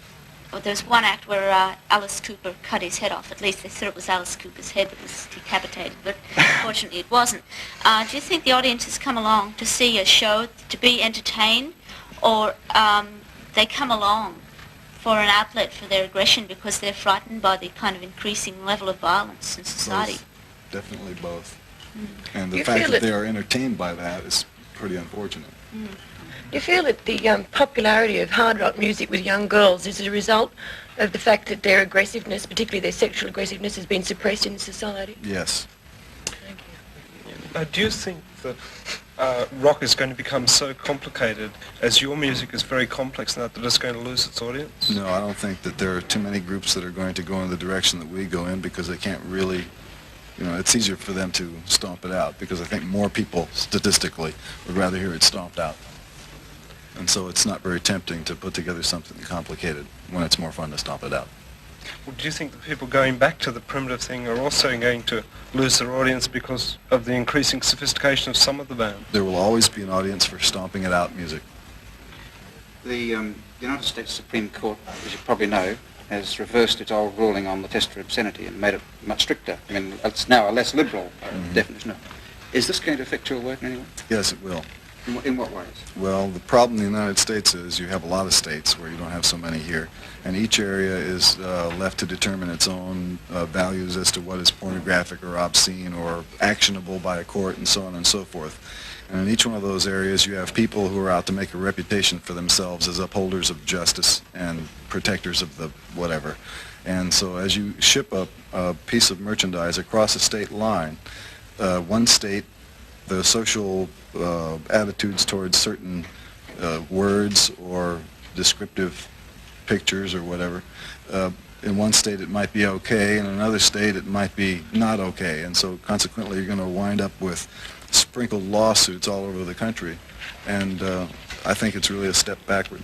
Well, there's one act where Alice Cooper cut his head off. At least they thought it was Alice Cooper's head that was decapitated, but fortunately it wasn't. Do you think the audience has come along to see a show, to be entertained, or they come along for an outlet for their aggression because they're frightened by the kind of increasing level of violence in society? Both. Definitely both. Mm. And the fact that they are entertained by that is pretty unfortunate. Mm. Do you feel that the popularity of hard rock music with young girls is a result of the fact that their aggressiveness, particularly their sexual aggressiveness, has been suppressed in society? Yes. Thank you. Do you think that rock is going to become so complicated, as your music is very complex now, that it's going to lose its audience? No, I don't think that there are too many groups that are going to go in the direction that we go in, because they can't really, you know, it's easier for them to stomp it out, because I think more people, statistically, would rather hear it stomped out. And so it's not very tempting to put together something complicated when it's more fun to stomp it out. Well, do you think that people going back to the primitive thing are also going to lose their audience because of the increasing sophistication of some of the band? There will always be an audience for stomping it out music. The United States Supreme Court, as you probably know, has reversed its old ruling on the test for obscenity and made it much stricter. I mean, it's now a less liberal definition of it. Is this going to affect your work in any way? Yes, it will. In what ways? Well, the problem in the United States is you have a lot of states where you don't have so many here, and each area is left to determine its own values as to what is pornographic or obscene or actionable by a court and so on and so forth. And in each one of those areas you have people who are out to make a reputation for themselves as upholders of justice and protectors of the whatever. And so as you ship a piece of merchandise across a state line, one state, the social attitudes towards certain words or descriptive pictures or whatever, in one state it might be okay, in another state it might be not okay, and so consequently you're going to wind up with sprinkled lawsuits all over the country, and I think it's really a step backward.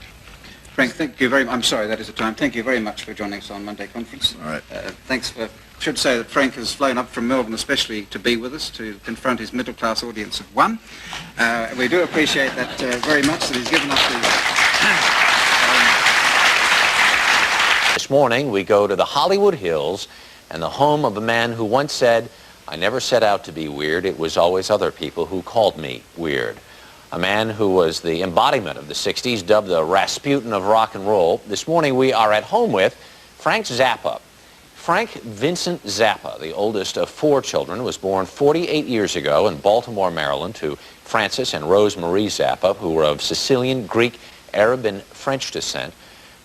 Frank, thank you very much. I'm sorry, that is the time. Thank you very much for joining us on Monday Conference. All right. Thanks for I should say that Frank has flown up from Melbourne especially to be with us, to confront his middle-class audience of one. We do appreciate that very much, that he's given us the... This morning we go to the Hollywood Hills and the home of a man who once said, "I never set out to be weird, it was always other people who called me weird." A man who was the embodiment of the 60s, dubbed the Rasputin of rock and roll. This morning we are at home with Frank Zappa. Frank Vincent Zappa, the oldest of 4 children, was born 48 years ago in Baltimore, Maryland, to Francis and Rose Marie Zappa, who were of Sicilian, Greek, Arab, and French descent.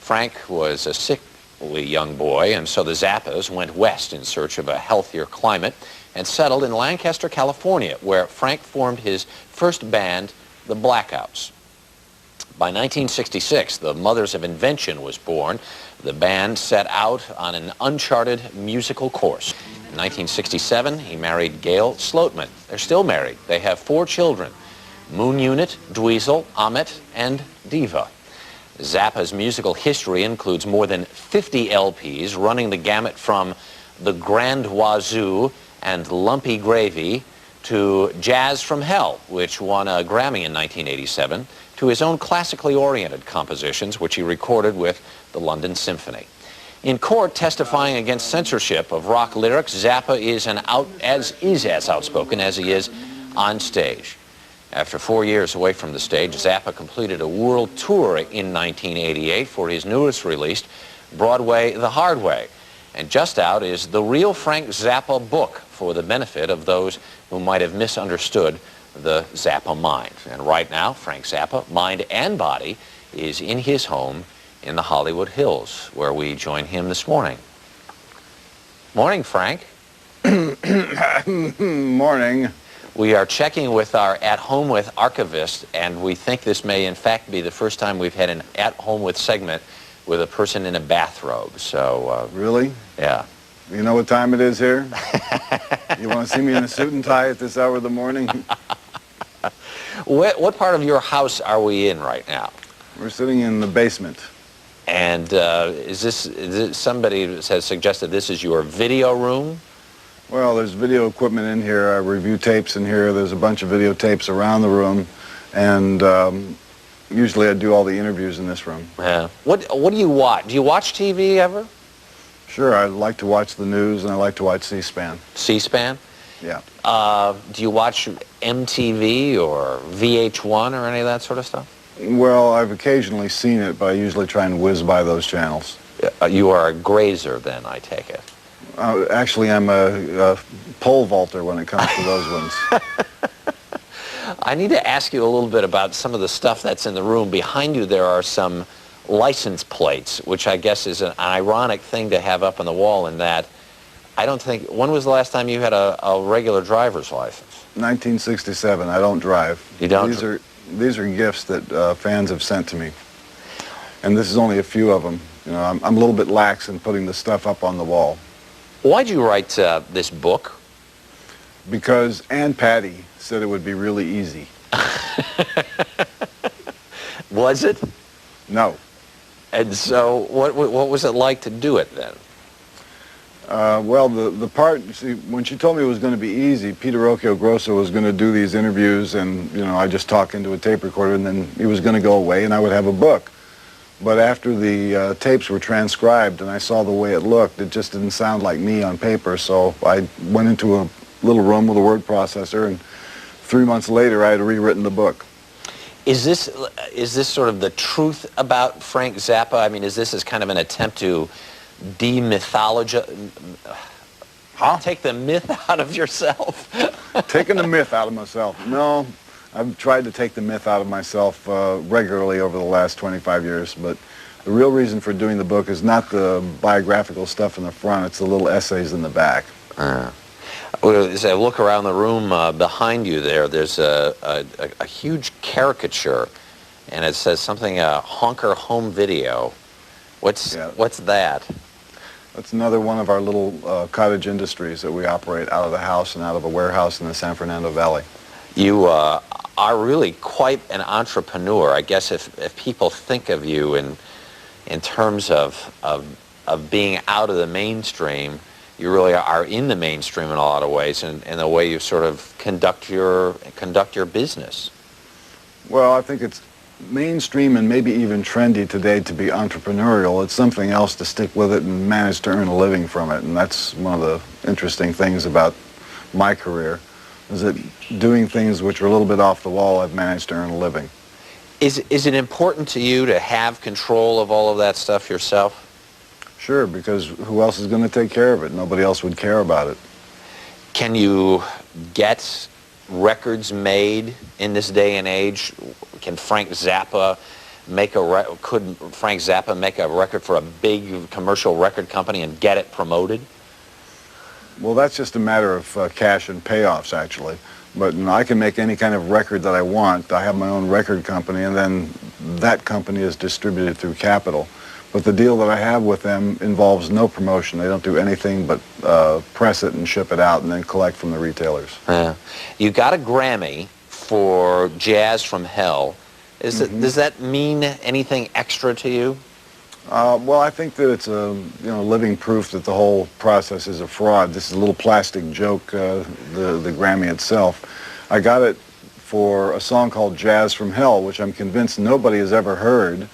Frank was a sickly young boy, and so the Zappas went west in search of a healthier climate and settled in Lancaster, California, where Frank formed his first band, the Blackouts. By 1966, the Mothers of Invention was born. The band set out on an uncharted musical course. In 1967, he married Gail Sloatman. They're still married. They have 4 children, Moon Unit, Dweezil, Amit, and Diva. Zappa's musical history includes more than 50 LPs, running the gamut from The Grand Wazoo and Lumpy Gravy to Jazz from Hell, which won a Grammy in 1987, to his own classically oriented compositions, which he recorded with the London Symphony. In court, testifying against censorship of rock lyrics, Zappa is as outspoken as he is on stage. After 4 years away from the stage, Zappa completed a world tour in 1988 for his newest release, Broadway the Hard Way. And just out is The Real Frank Zappa book for the benefit of those who might have misunderstood the Zappa mind. And right now, Frank Zappa, mind and body, is in his home in the Hollywood Hills, where we join him this morning. Morning, Frank. Morning. We are checking with our At Home With archivist, and we think this may in fact be the first time we've had an At Home With segment with a person in a bathrobe. So really? Yeah. You know what time it is here? You want to see me in a suit and tie at this hour of the morning? What part of your house are we in right now? We're sitting in the basement. And is this somebody has suggested this is your video room? Well, there's video equipment in here. I review tapes in here. There's a bunch of videotapes around the room, and usually I do all the interviews in this room. Yeah. What do you watch? Do you watch TV ever? Sure, I like to watch the news, and I like to watch C-SPAN. C-SPAN? Yeah. Do you watch MTV or VH1 or any of that sort of stuff? Well, I've occasionally seen it, but I usually try and whiz by those channels. You are a grazer, then, I take it. Actually, I'm a pole vaulter when it comes to those ones. I need to ask you a little bit about some of the stuff that's in the room. Behind you there are some license plates, which I guess is an ironic thing to have up on the wall in that I don't think... When was the last time you had a regular driver's license? 1967. I don't drive. You don't? These are gifts that fans have sent to me. And this is only a few of them. You know, I'm a little bit lax in putting the stuff up on the wall. Why'd you write this book? Because Aunt Patty said it would be really easy. Was it? No. And so what was it like to do it then? Well, the part, see, when she told me it was going to be easy, Peter Occhio Grosso was going to do these interviews, and, you know, I just talk into a tape recorder, and then he was going to go away, and I would have a book. But after the tapes were transcribed and I saw the way it looked, it just didn't sound like me on paper, so I went into a little room with a word processor, and 3 months later I had rewritten the book. Is this sort of the truth about Frank Zappa? I mean, is this as kind of an attempt to demythologize, take the myth out of yourself? Taking the myth out of myself? No, I've tried to take the myth out of myself regularly over the last 25 years, but the real reason for doing the book is not the biographical stuff in the front, it's the little essays in the back. As I look around the room behind you there's a huge caricature, and it says something, Honker Home Video. What's that? That's another one of our little cottage industries that we operate out of the house and out of a warehouse in the San Fernando Valley. You are really quite an entrepreneur. I guess if people think of you in terms of being out of the mainstream, you really are in the mainstream in a lot of ways, and the way you sort of conduct your business. Well, I think it's mainstream and maybe even trendy today to be entrepreneurial. It's something else to stick with it and manage to earn a living from it, and that's one of the interesting things about my career, is that doing things which are a little bit off the wall, I've managed to earn a living. Is it important to you to have control of all of that stuff yourself? Sure, because who else is going to take care of it? Nobody else would care about it. Can you get records made in this day and age? Can Frank Zappa could Frank Zappa make a record for a big commercial record company and get it promoted? Well, that's just a matter of cash and payoffs, actually. But I can make any kind of record that I want. I have my own record company, and then that company is distributed through Capitol. But the deal that I have with them involves no promotion. They don't do anything but press it and ship it out and then collect from the retailers. You got a Grammy for Jazz from Hell. Does that mean anything extra to you? Well, I think that it's a living proof that the whole process is a fraud. This is a little plastic joke, the Grammy itself. I got it for a song called Jazz from Hell, which I'm convinced nobody has ever heard.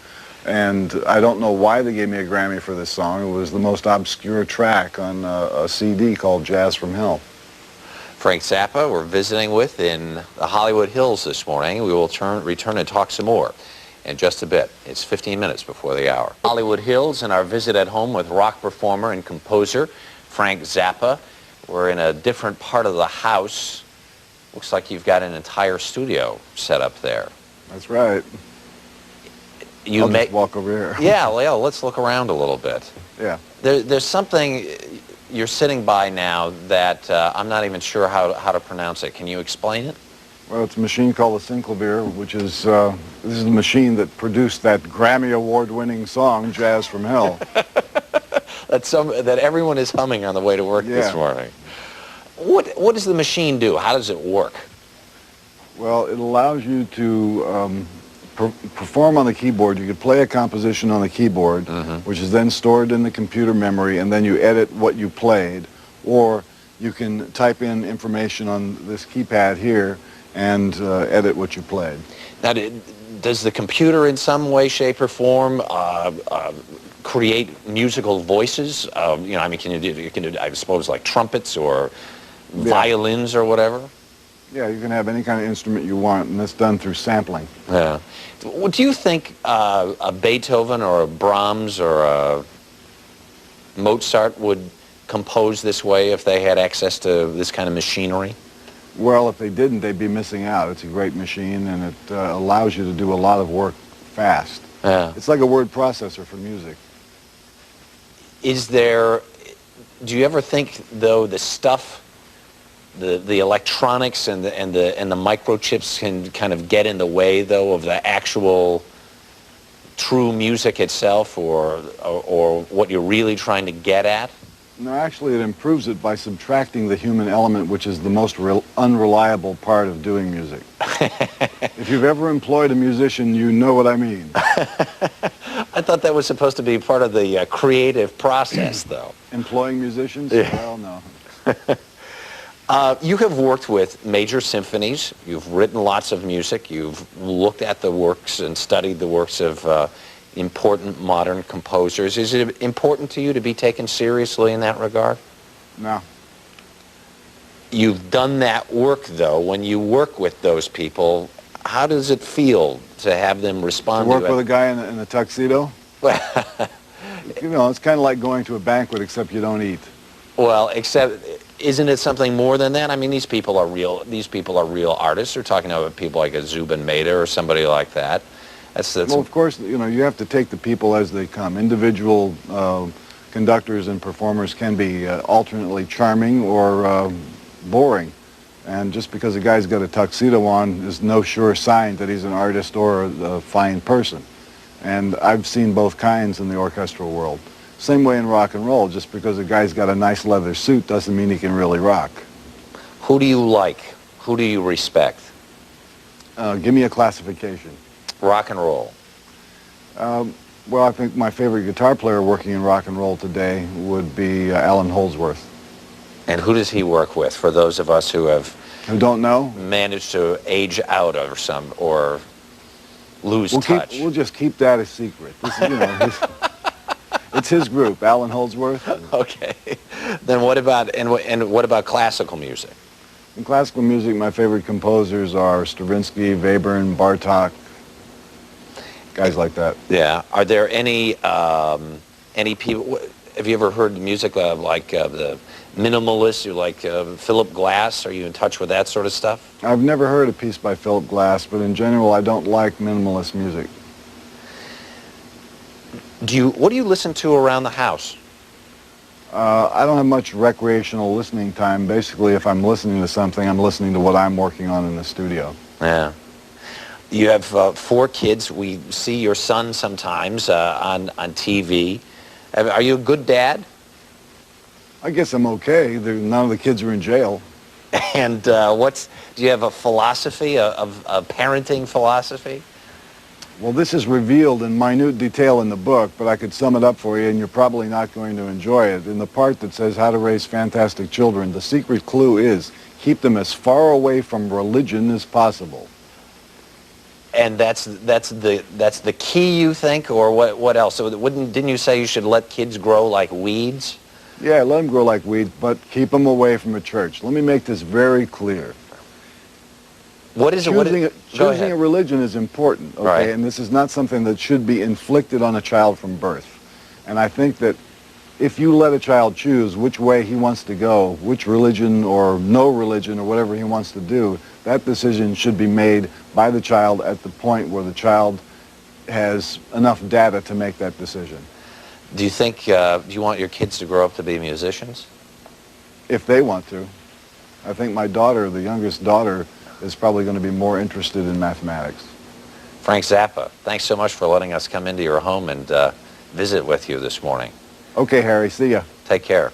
And I don't know why they gave me a Grammy for this song. It was the most obscure track on a CD called Jazz from Hell. Frank Zappa, we're visiting with in the Hollywood Hills this morning. We will return and talk some more in just a bit. It's 15 minutes before the hour. Hollywood Hills and our visit at home with rock performer and composer Frank Zappa. We're in a different part of the house. Looks like you've got an entire studio set up there. That's right. I'll just walk over here. Yeah, let's look around a little bit. Yeah. There's something you're sitting by now that I'm not even sure how to pronounce it. Can you explain it? Well, it's a machine called a Synclavier, which is this is the machine that produced that Grammy Award-winning song, Jazz from Hell. that everyone is humming on the way to work this morning. What does the machine do? How does it work? Well, it allows you to perform on the keyboard. You could play a composition on the keyboard, which is then stored in the computer memory, and then you edit what you played, or you can type in information on this keypad here and edit what you played. Now, does the computer in some way, shape, or form create musical voices? I mean, can you do, I suppose, like trumpets or violins or whatever? Yeah, you can have any kind of instrument you want, and that's done through sampling. Yeah. Do you think a Beethoven or a Brahms or a Mozart would compose this way if they had access to this kind of machinery? Well, if they didn't, they'd be missing out. It's a great machine, and it allows you to do a lot of work fast. Yeah. It's like a word processor for music. Do you ever think, though, the stuff, the electronics and the microchips can kind of get in the way, though, of the actual true music itself, or what you're really trying to get at? No, actually, it improves it by subtracting the human element, which is the most unreliable part of doing music. If you've ever employed a musician, you know what I mean. I thought that was supposed to be part of the creative process, though. Employing musicians? Yeah. Well, no. You have worked with major symphonies. You've written lots of music. You've looked at the works and studied the works of important modern composers. Is it important to you to be taken seriously in that regard? No. You've done that work, though. When you work with those people, how does it feel to have them respond to work with a guy in a tuxedo? It's kind of like going to a banquet, except you don't eat. Well, except, isn't it something more than that? I mean, these people are real artists. We're talking about people like a Zubin Mehta or somebody like that. Well, of course, you have to take the people as they come. Individual conductors and performers can be alternately charming or boring. And just because a guy's got a tuxedo on is no sure sign that he's an artist or a fine person. And I've seen both kinds in the orchestral world. Same way in rock and roll. Just because a guy's got a nice leather suit doesn't mean he can really rock. Who do you like? Who do you respect? Give me a classification. Rock and roll. Well, I think my favorite guitar player working in rock and roll today would be Alan Holdsworth. And who does he work with, for those of us who don't know, managed to age out of some or lose touch? We'll just keep that a secret. This is, you know, it's his group, Alan Holdsworth. Okay. Then what about what about classical music? In classical music, my favorite composers are Stravinsky, Webern, Bartók, guys like that. Yeah. Are there any people? Have you ever heard music like the minimalists, you like Philip Glass? Are you in touch with that sort of stuff? I've never heard a piece by Philip Glass, but in general, I don't like minimalist music. What do you listen to around the house? I don't have much recreational listening time. Basically, if I'm listening to something, I'm listening to what I'm working on in the studio. Yeah. You have 4 kids. We see your son sometimes on TV. Are you a good dad? I guess I'm okay. None of the kids are in jail. And do you have a philosophy, a parenting philosophy? Well, this is revealed in minute detail in the book, but I could sum it up for you, and you're probably not going to enjoy it. In the part that says how to raise fantastic children, the secret clue is keep them as far away from religion as possible. And that's the key, you think, or what else? So didn't you say you should let kids grow like weeds? Yeah, let them grow like weeds, but keep them away from a church. Let me make this very clear. Choosing a religion is important, okay? Right. And this is not something that should be inflicted on a child from birth. And I think that if you let a child choose which way he wants to go, which religion or no religion or whatever he wants to do, that decision should be made by the child at the point where the child has enough data to make that decision. Do you think you want your kids to grow up to be musicians? If they want to. I think my daughter, the youngest daughter, is probably going to be more interested in mathematics. Frank Zappa, thanks so much for letting us come into your home and visit with you this morning. Okay, Harry, see ya. Take care.